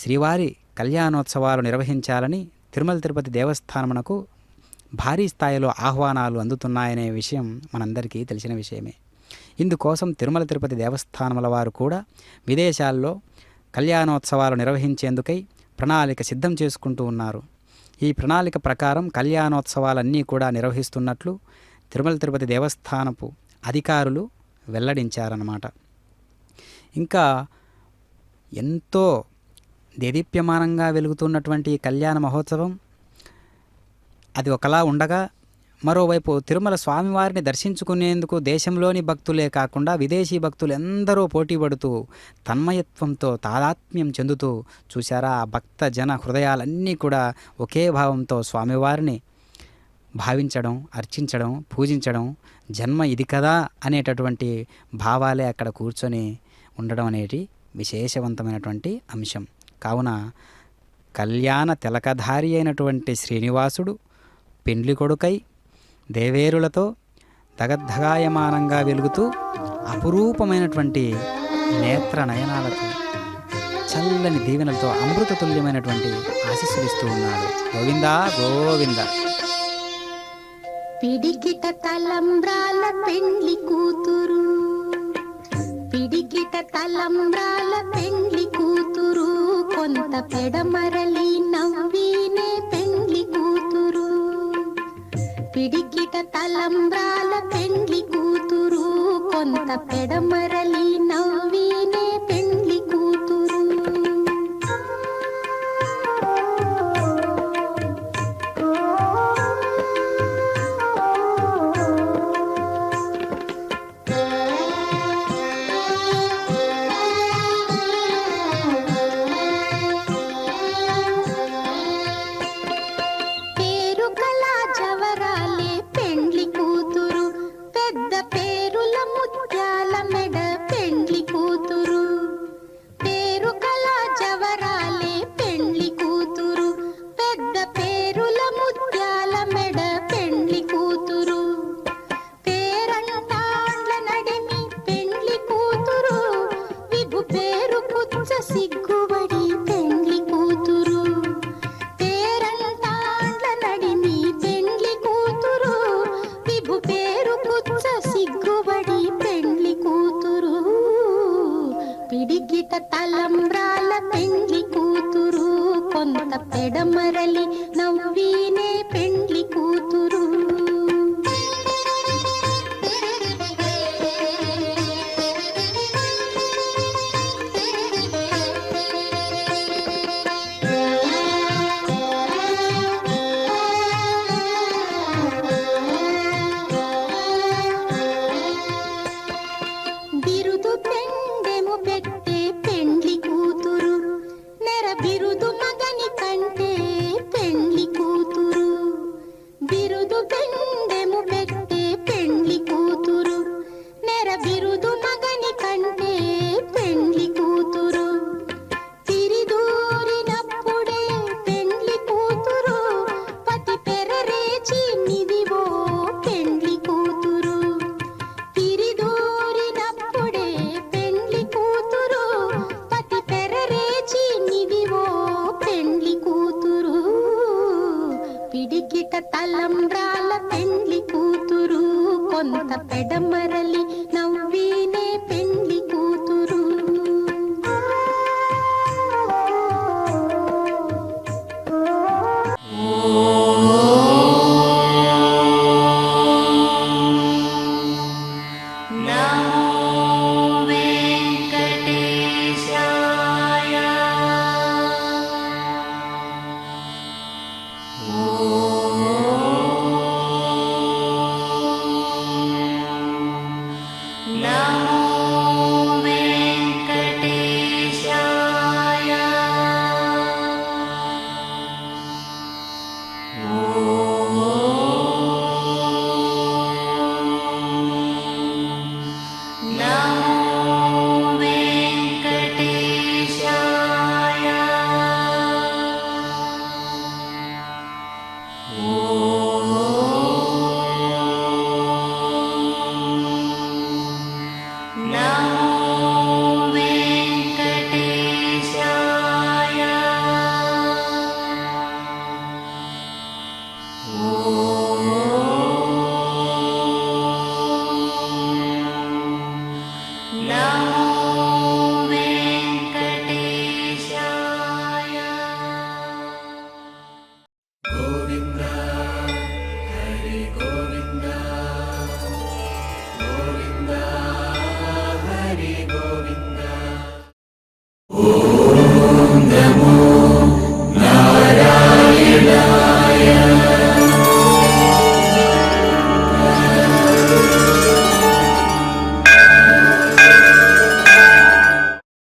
శ్రీవారి కళ్యాణోత్సవాలు నిర్వహించాలని తిరుమల తిరుపతి దేవస్థానమునకు భారీ స్థాయిలో ఆహ్వానాలు అందుతున్నాయనే విషయం మనందరికీ తెలిసిన విషయమే. ఇందుకోసం తిరుమల తిరుపతి దేవస్థానముల వారు కూడా విదేశాల్లో కళ్యాణోత్సవాలు నిర్వహించేందుకై ప్రణాళిక సిద్ధం చేసుకుంటూ ఉన్నారు. ఈ ప్రణాళిక ప్రకారం కళ్యాణోత్సవాలన్నీ కూడా నిర్వహిస్తున్నట్లు తిరుమల తిరుపతి దేవస్థానపు అధికారులు వెల్లడించారన్నమాట. ఇంకా ఎంతో దేదీప్యమానంగా వెలుగుతున్నటువంటి కళ్యాణ మహోత్సవం అది ఒకలా ఉండగా, మరోవైపు తిరుమల స్వామివారిని దర్శించుకునేందుకు దేశంలోని భక్తులే కాకుండా విదేశీ భక్తులు ఎందరో పోటీ పడుతూ తన్మయత్వంతో తాదాత్మ్యం చెందుతూ చూశారా, ఆ భక్త జన హృదయాలన్నీ కూడా ఒకే భావంతో స్వామివారిని భావించడం, అర్చించడం, పూజించడం, జన్మ ఇది కదా అనేటటువంటి భావాలే అక్కడ కూర్చొని ఉండడం అనేది విశేషవంతమైనటువంటి అంశం. కావున కళ్యాణ తిలకధారి అయినటువంటి శ్రీనివాసుడు పెండ్లి కొడుకై దేవేరులతో దగద్ధగాయమానంగా వెలుగుతూ అపురూపమైనటువంటి నేత్ర నయనాలతో చల్లని దీవెనలతో అమృత తుల్యమైనటువంటి ఆశీస్సులిస్తూ ఉన్నాడు. గోవిందా గోవింద. పిడికిట తలంబ్రాల పెండ్లి కూతురు, పిడికిట తలంబ్రాల పెండ్లి కూతురు, కొంత పెడమరలి నవ్వినే పెండ్లి కూతురు. పిడికిట తలంబ్రాల పెండ్లి కూతురు, కొంత పెడమరలి నవ్వినే పెండ్లి కూతురు. పేరు కళా జవరాలే పెండ్లి కూతురు, పెద్ద పేరుల ముత్యాల మెడ పెండ్లి కూతురు. పేరు కళా జవరాలే పెండ్లి కూతురు, పెద్ద పేరుల ముత్యాల మెడ పెండ్లి కూతురు. పేరంటాండ్ల నడిమి పెండ్లి కూతురు, విభు పేరు పుచ్చ సిగ్గుబడి పెండ్లి కూతురు. పేరంటాండ్ల నడిమి పెండ్లి కూతురు, విభు పేరు పుచ్చ సిగ్గుబడి పెండ్లి కూతురు. పిడికిట తలంబ్రాల పెండ్లి కూతురు, కొంత పెడమరలి నవ్వినే పెండ్లి కూతురు. బిరుదు పెండెము పెట్టే పెండ్లి కూతురు, నెర బిరుదు మగని కంటే పెండ్లి కూతురు. బిరుదు పెండెము పెట్టే పెండ్లి కూతురు, నెర బిరుదు మగని కంటే పెండ్లి కూతురు. తిరిదూరినప్పుడే పెండ్లి కూతురు, పతి పెరరేచి నిదివో పెండ్లి కూతురు. తిరిదూరినప్పుడే పెండ్లి కూతురు, పతి పెరరేచి నిదివో పెండ్లి కూతురు. పిడికిట తలంబ్రాల పెండ్లి కూతురు, కొంత పెడమరలి